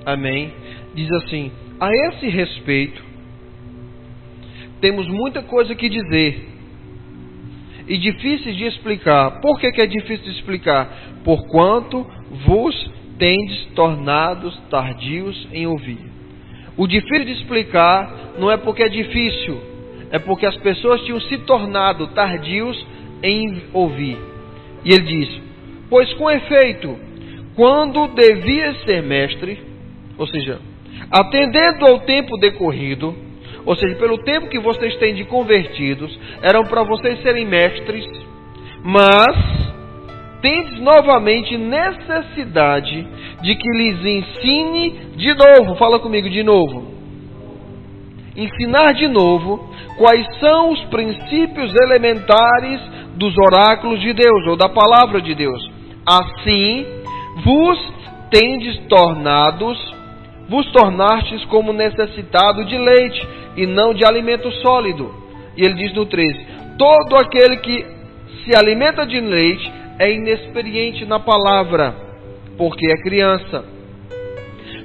Amém. Diz assim: a esse respeito, temos muita coisa que dizer e difíceis de explicar. Por que é difícil de explicar? Porquanto vos tendes tornados tardios em ouvir. O difícil de explicar não é porque é difícil, é porque as pessoas tinham se tornado tardios em ouvir. E ele diz: pois com efeito, quando devias ser mestre, ou seja, atendendo ao tempo decorrido, ou seja, pelo tempo que vocês têm de convertidos, eram para vocês serem mestres, mas tendes novamente necessidade de que lhes ensine de novo. Fala comigo de novo. Ensinar de novo quais são os princípios elementares dos oráculos de Deus, ou da palavra de Deus. Assim, vos tornastes como necessitado de leite, e não de alimento sólido. E ele diz no 13: todo aquele que se alimenta de leite é inexperiente na palavra, porque é criança.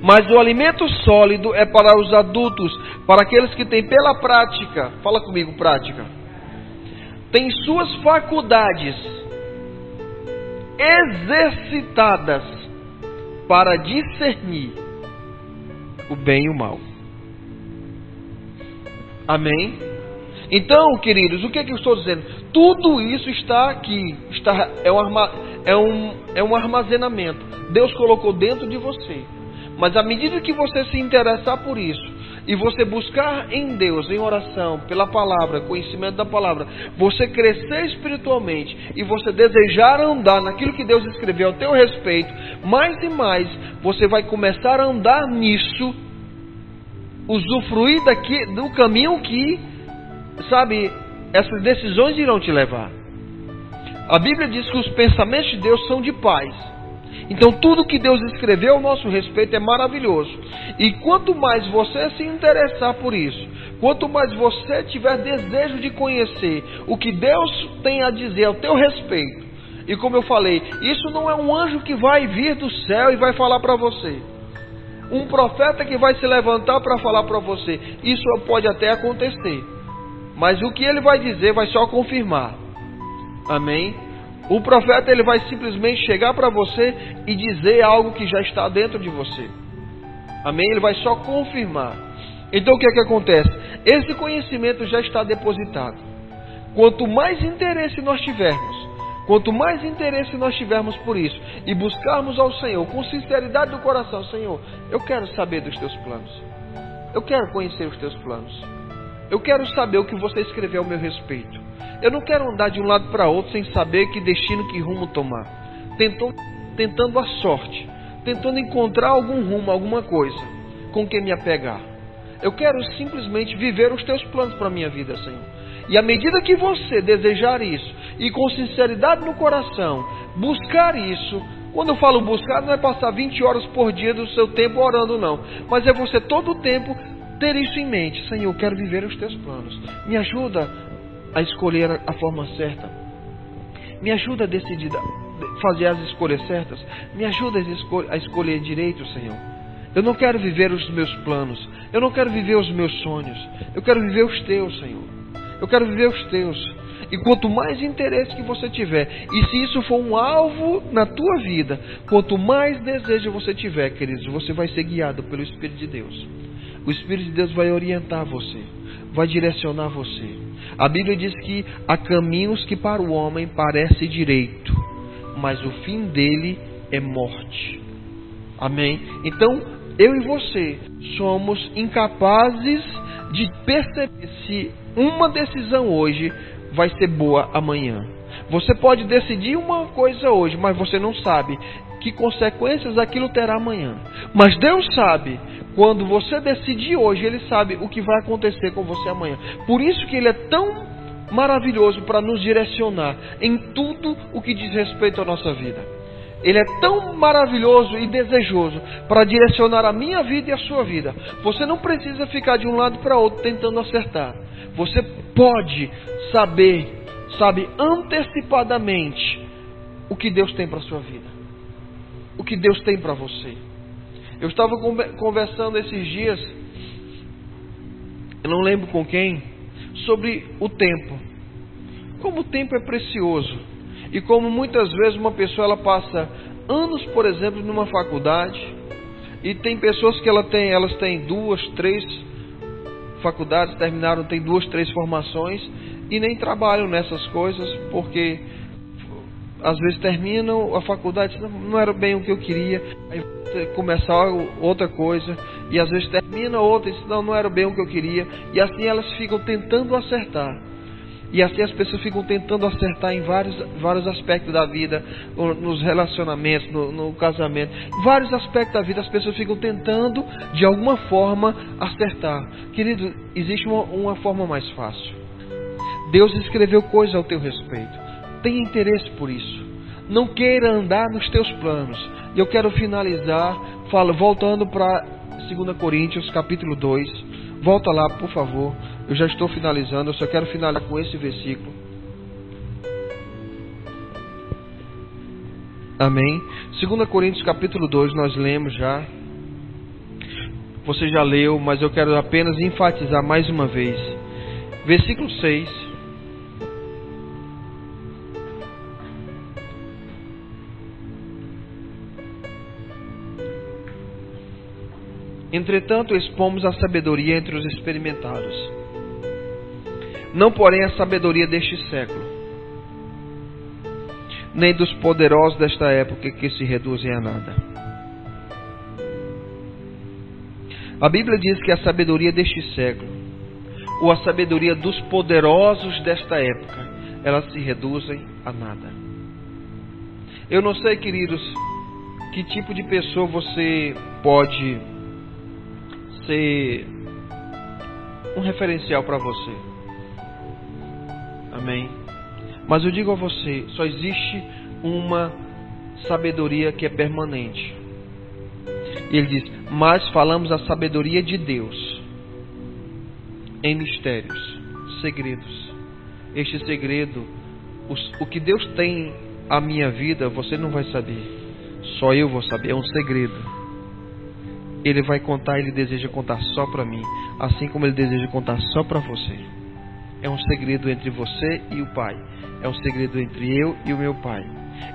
Mas o alimento sólido é para os adultos, para aqueles que têm pela prática, fala comigo, prática, têm suas faculdades exercitadas para discernir o bem e o mal. Amém? Então, queridos, o que eu estou dizendo? Tudo isso está aqui, é um armazenamento. Deus colocou dentro de você. Mas à medida que você se interessar por isso, e você buscar em Deus, em oração, pela palavra, conhecimento da palavra, você crescer espiritualmente e você desejar andar naquilo que Deus escreveu ao teu respeito, mais e mais você vai começar a andar nisso, usufruir do caminho que, sabe, essas decisões irão te levar. A Bíblia diz que os pensamentos de Deus são de paz. Então tudo que Deus escreveu ao nosso respeito é maravilhoso. E quanto mais você se interessar por isso, quanto mais você tiver desejo de conhecer o que Deus tem a dizer ao teu respeito, e como eu falei, isso não é um anjo que vai vir do céu e vai falar para você, um profeta que vai se levantar para falar para você. Isso pode até acontecer, mas o que ele vai dizer vai só confirmar. Amém? O profeta, ele vai simplesmente chegar para você e dizer algo que já está dentro de você. Amém? Ele vai só confirmar. Então o que é que acontece? Esse conhecimento já está depositado. Quanto mais interesse nós tivermos, por isso, e buscarmos ao Senhor com sinceridade do coração: Senhor, eu quero saber dos teus planos. Eu quero conhecer os teus planos. Eu quero saber o que você escreveu ao meu respeito. Eu não quero andar de um lado para outro sem saber que destino, que rumo tomar. Tentando a sorte. Tentando encontrar algum rumo, alguma coisa com que me apegar. Eu quero simplesmente viver os teus planos para a minha vida, Senhor. E à medida que você desejar isso, e com sinceridade no coração, buscar isso. Quando eu falo buscar, não é passar 20 horas por dia do seu tempo orando, não. Mas é você todo o tempo ter isso em mente. Senhor, eu quero viver os teus planos. Me ajuda a escolher a forma certa. Me ajuda a decidir, fazer as escolhas certas. Me ajuda a escolher direito, Senhor. Eu não quero viver os meus planos. Eu não quero viver os meus sonhos. Eu quero viver os teus, Senhor. Eu quero viver os teus. E quanto mais interesse que você tiver, e se isso for um alvo na tua vida, quanto mais desejo você tiver, queridos, você vai ser guiado pelo Espírito de Deus. O Espírito de Deus vai orientar você, vai direcionar você. A Bíblia diz que há caminhos que para o homem parece direito, mas o fim dele é morte. Amém? Então, eu e você somos incapazes de perceber se uma decisão hoje vai ser boa amanhã. Você pode decidir uma coisa hoje, mas você não sabe que consequências aquilo terá amanhã. Mas Deus sabe. Quando você decidir hoje, Ele sabe o que vai acontecer com você amanhã. Por isso que Ele é tão maravilhoso para nos direcionar em tudo o que diz respeito à nossa vida. Ele é tão maravilhoso e desejoso para direcionar a minha vida e a sua vida. Você não precisa ficar de um lado para outro tentando acertar. Você pode saber, antecipadamente o que Deus tem para a sua vida. O que Deus tem para você. Eu estava conversando esses dias, eu não lembro com quem, sobre o tempo. Como o tempo é precioso. E como muitas vezes uma pessoa ela passa anos, por exemplo, numa faculdade. E tem pessoas que elas têm 2, 3 faculdades, terminaram, tem 2, 3 formações. E nem trabalham nessas coisas, porque às vezes terminam a faculdade, não era bem o que eu queria, aí começar outra coisa, e às vezes termina outra, e não era bem o que eu queria, e assim elas ficam tentando acertar, e assim as pessoas ficam tentando acertar em vários aspectos da vida, nos relacionamentos, no casamento, vários aspectos da vida as pessoas ficam tentando de alguma forma acertar. Querido, existe uma forma mais fácil. Deus escreveu coisas ao teu respeito. Tenha interesse por isso. Não queira andar nos teus planos. E eu quero finalizar voltando para 2 Coríntios capítulo 2. Volta lá, por favor. Eu já estou finalizando. Eu só quero finalizar com esse versículo. Amém. 2 Coríntios capítulo 2 nós lemos já. você já leu, mas eu quero apenas enfatizar mais uma vez. Versículo 6. Entretanto, expomos a sabedoria entre os experimentados, não porém a sabedoria deste século, nem dos poderosos desta época que se reduzem a nada. A Bíblia diz que a sabedoria deste século, ou a sabedoria dos poderosos desta época, elas se reduzem a nada. Eu não sei, queridos, que tipo de pessoa você pode ser um referencial para você. Amém? Mas eu digo a você, só existe uma sabedoria que é permanente. E ele diz, mas falamos a sabedoria de Deus em mistérios, segredos. Este segredo, o que Deus tem à minha vida, você não vai saber. Só eu vou saber, é um segredo. Ele vai contar, Ele deseja contar só para mim, assim como Ele deseja contar só para você. É um segredo entre você e o Pai. É um segredo entre eu e o meu Pai.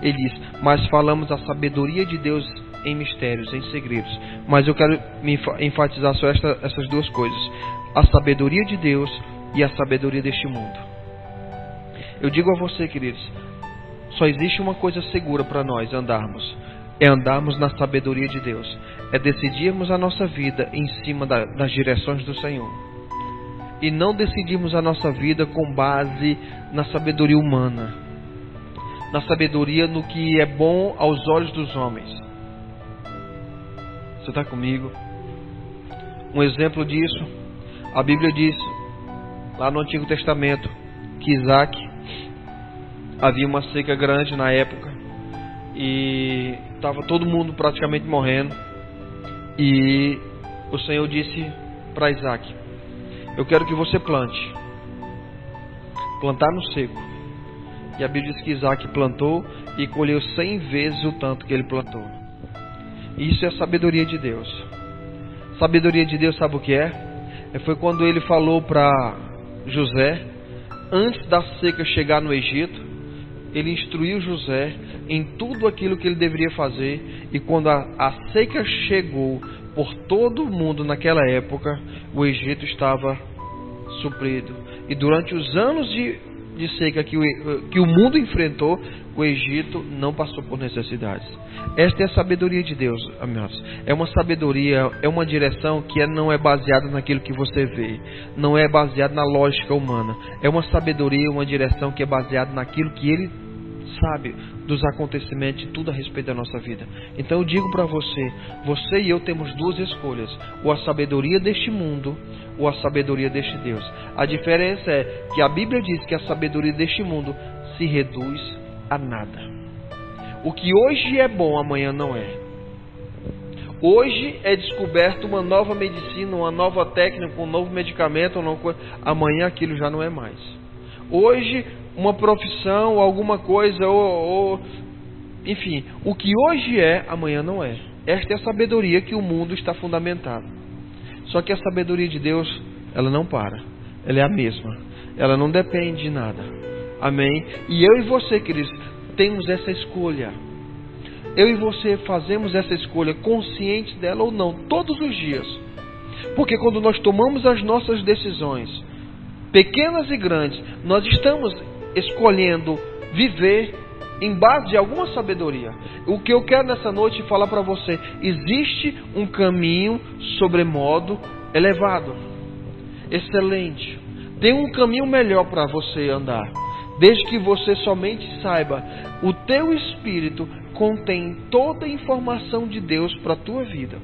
Ele diz, mas falamos a sabedoria de Deus em mistérios, em segredos. Mas eu quero me enfatizar só essas duas coisas. A sabedoria de Deus e a sabedoria deste mundo. Eu digo a você, queridos, só existe uma coisa segura para nós andarmos. É andarmos na sabedoria de Deus. É decidirmos a nossa vida em cima das direções do Senhor. E não decidirmos a nossa vida com base na sabedoria humana. Na sabedoria no que é bom aos olhos dos homens. Você está comigo? Um exemplo disso, a Bíblia diz, lá no Antigo Testamento, que Isaac, havia uma seca grande na época. E estava todo mundo praticamente morrendo. E o Senhor disse para Isaac, eu quero que você plante. Plantar no seco. E a Bíblia diz que Isaac plantou e colheu 100 vezes o tanto que ele plantou. Isso é a sabedoria de Deus. Sabedoria de Deus, sabe o que é? Foi quando ele falou para José, antes da seca chegar no Egito, ele instruiu José em tudo aquilo que ele deveria fazer. E quando a seca chegou por todo o mundo naquela época, o Egito estava suprido. E durante os anos de seca que o mundo enfrentou, o Egito não passou por necessidades. Esta é a sabedoria de Deus, amados. É uma sabedoria, é uma direção que não é baseada naquilo que você vê, não é baseada na lógica humana. É uma sabedoria, uma direção que é baseada naquilo que Ele sabe dos acontecimentos e tudo a respeito da nossa vida. Então eu digo para você, você e eu temos duas escolhas: ou a sabedoria deste mundo, ou a sabedoria deste Deus. A diferença é que a Bíblia diz que a sabedoria deste mundo se reduz a nada. O que hoje é bom, amanhã não é. Hoje é descoberto uma nova medicina, uma nova técnica, um novo medicamento, amanhã aquilo já não é mais. Hoje uma profissão, alguma coisa, enfim, o que hoje é, amanhã não é. Esta é a sabedoria que o mundo está fundamentado. Só que a sabedoria de Deus, ela não para. Ela é a mesma. Ela não depende de nada. Amém? E eu e você, queridos, temos essa escolha. Eu e você fazemos essa escolha consciente dela ou não, todos os dias. Porque quando nós tomamos as nossas decisões, pequenas e grandes, nós estamos escolhendo viver em base de alguma sabedoria. O que eu quero nessa noite falar para você: existe um caminho sobremodo elevado, excelente. Tem um caminho melhor para você andar, desde que você somente saiba, o teu espírito contém toda a informação de Deus para a tua vida.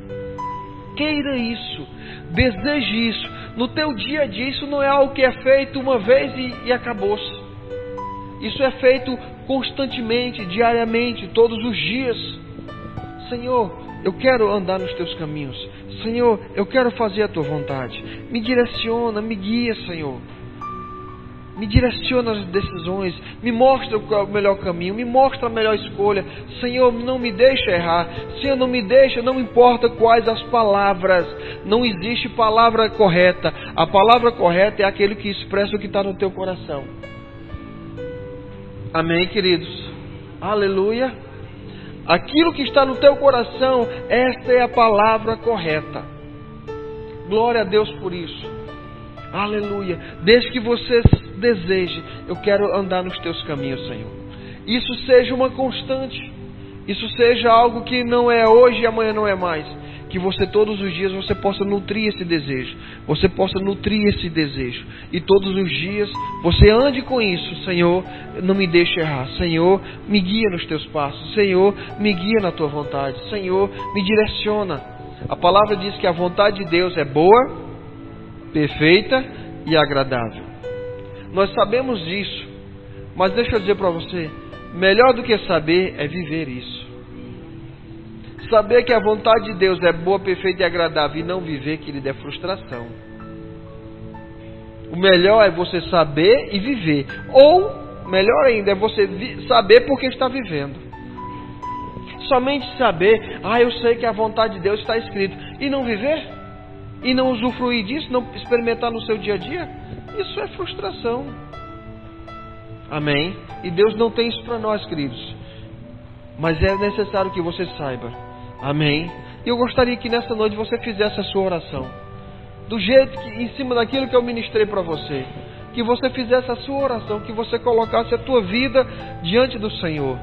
Queira isso, deseje isso no teu dia a dia. Isso não é algo que é feito uma vez e acabou-se. Isso é feito constantemente, diariamente, todos os dias. Senhor, eu quero andar nos teus caminhos. Senhor, eu quero fazer a tua vontade. Me direciona, me guia, Senhor. me direciona as decisões, me mostra qual é o melhor caminho, me mostra a melhor escolha. Senhor, não me deixa errar. Senhor, não me deixa, não importa quais as palavras. Não existe palavra correta. A palavra correta é aquele que expressa o que está no teu coração. Amém, queridos? Aleluia. Aquilo que está no teu coração, esta é a palavra correta. Glória a Deus por isso. Aleluia. Desde que você deseje, eu quero andar nos teus caminhos, Senhor. Isso seja uma constante. Isso seja algo que não é hoje e amanhã não é mais. Que você todos os dias você possa nutrir esse desejo. Você possa nutrir esse desejo. E todos os dias você ande com isso. Senhor, não me deixe errar. Senhor, me guia nos teus passos. Senhor, me guia na tua vontade. Senhor, me direciona. A palavra diz que a vontade de Deus é boa, perfeita e agradável. Nós sabemos disso. Mas deixa eu dizer para você, melhor do que saber é viver isso. Saber que a vontade de Deus é boa, perfeita e agradável e não viver, querido, é frustração. O melhor é você saber e viver. Ou, melhor ainda, é você saber porque está vivendo. Somente saber, eu sei que a vontade de Deus está escrito, e não viver? E não usufruir disso, não experimentar no seu dia a dia? Isso é frustração. Amém? E Deus não tem isso para nós, queridos. Mas é necessário que você saiba. Amém? E eu gostaria que nessa noite você fizesse a sua oração. Do jeito que, em cima daquilo que eu ministrei para você. Que você fizesse a sua oração. Que você colocasse a tua vida diante do Senhor.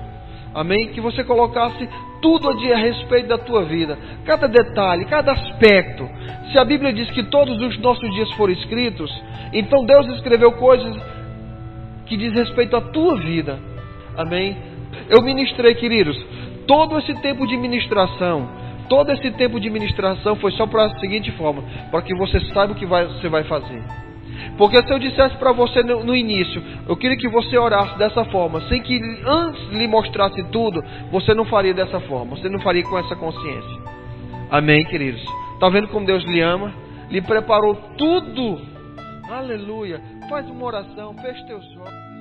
Amém? Que você colocasse tudo a respeito da tua vida. Cada detalhe, cada aspecto. Se a Bíblia diz que todos os nossos dias foram escritos, então Deus escreveu coisas que diz respeito à tua vida. Amém? Eu ministrei, queridos, todo esse tempo de ministração. Todo esse tempo de ministração foi só para a seguinte forma: para que você saiba o que você vai fazer. Porque se eu dissesse para você no início, eu queria que você orasse dessa forma, sem que antes lhe mostrasse tudo, você não faria dessa forma, você não faria com essa consciência. Amém, queridos? Está vendo como Deus lhe ama? Lhe preparou tudo. Aleluia. Faz uma oração, feche teus olhos.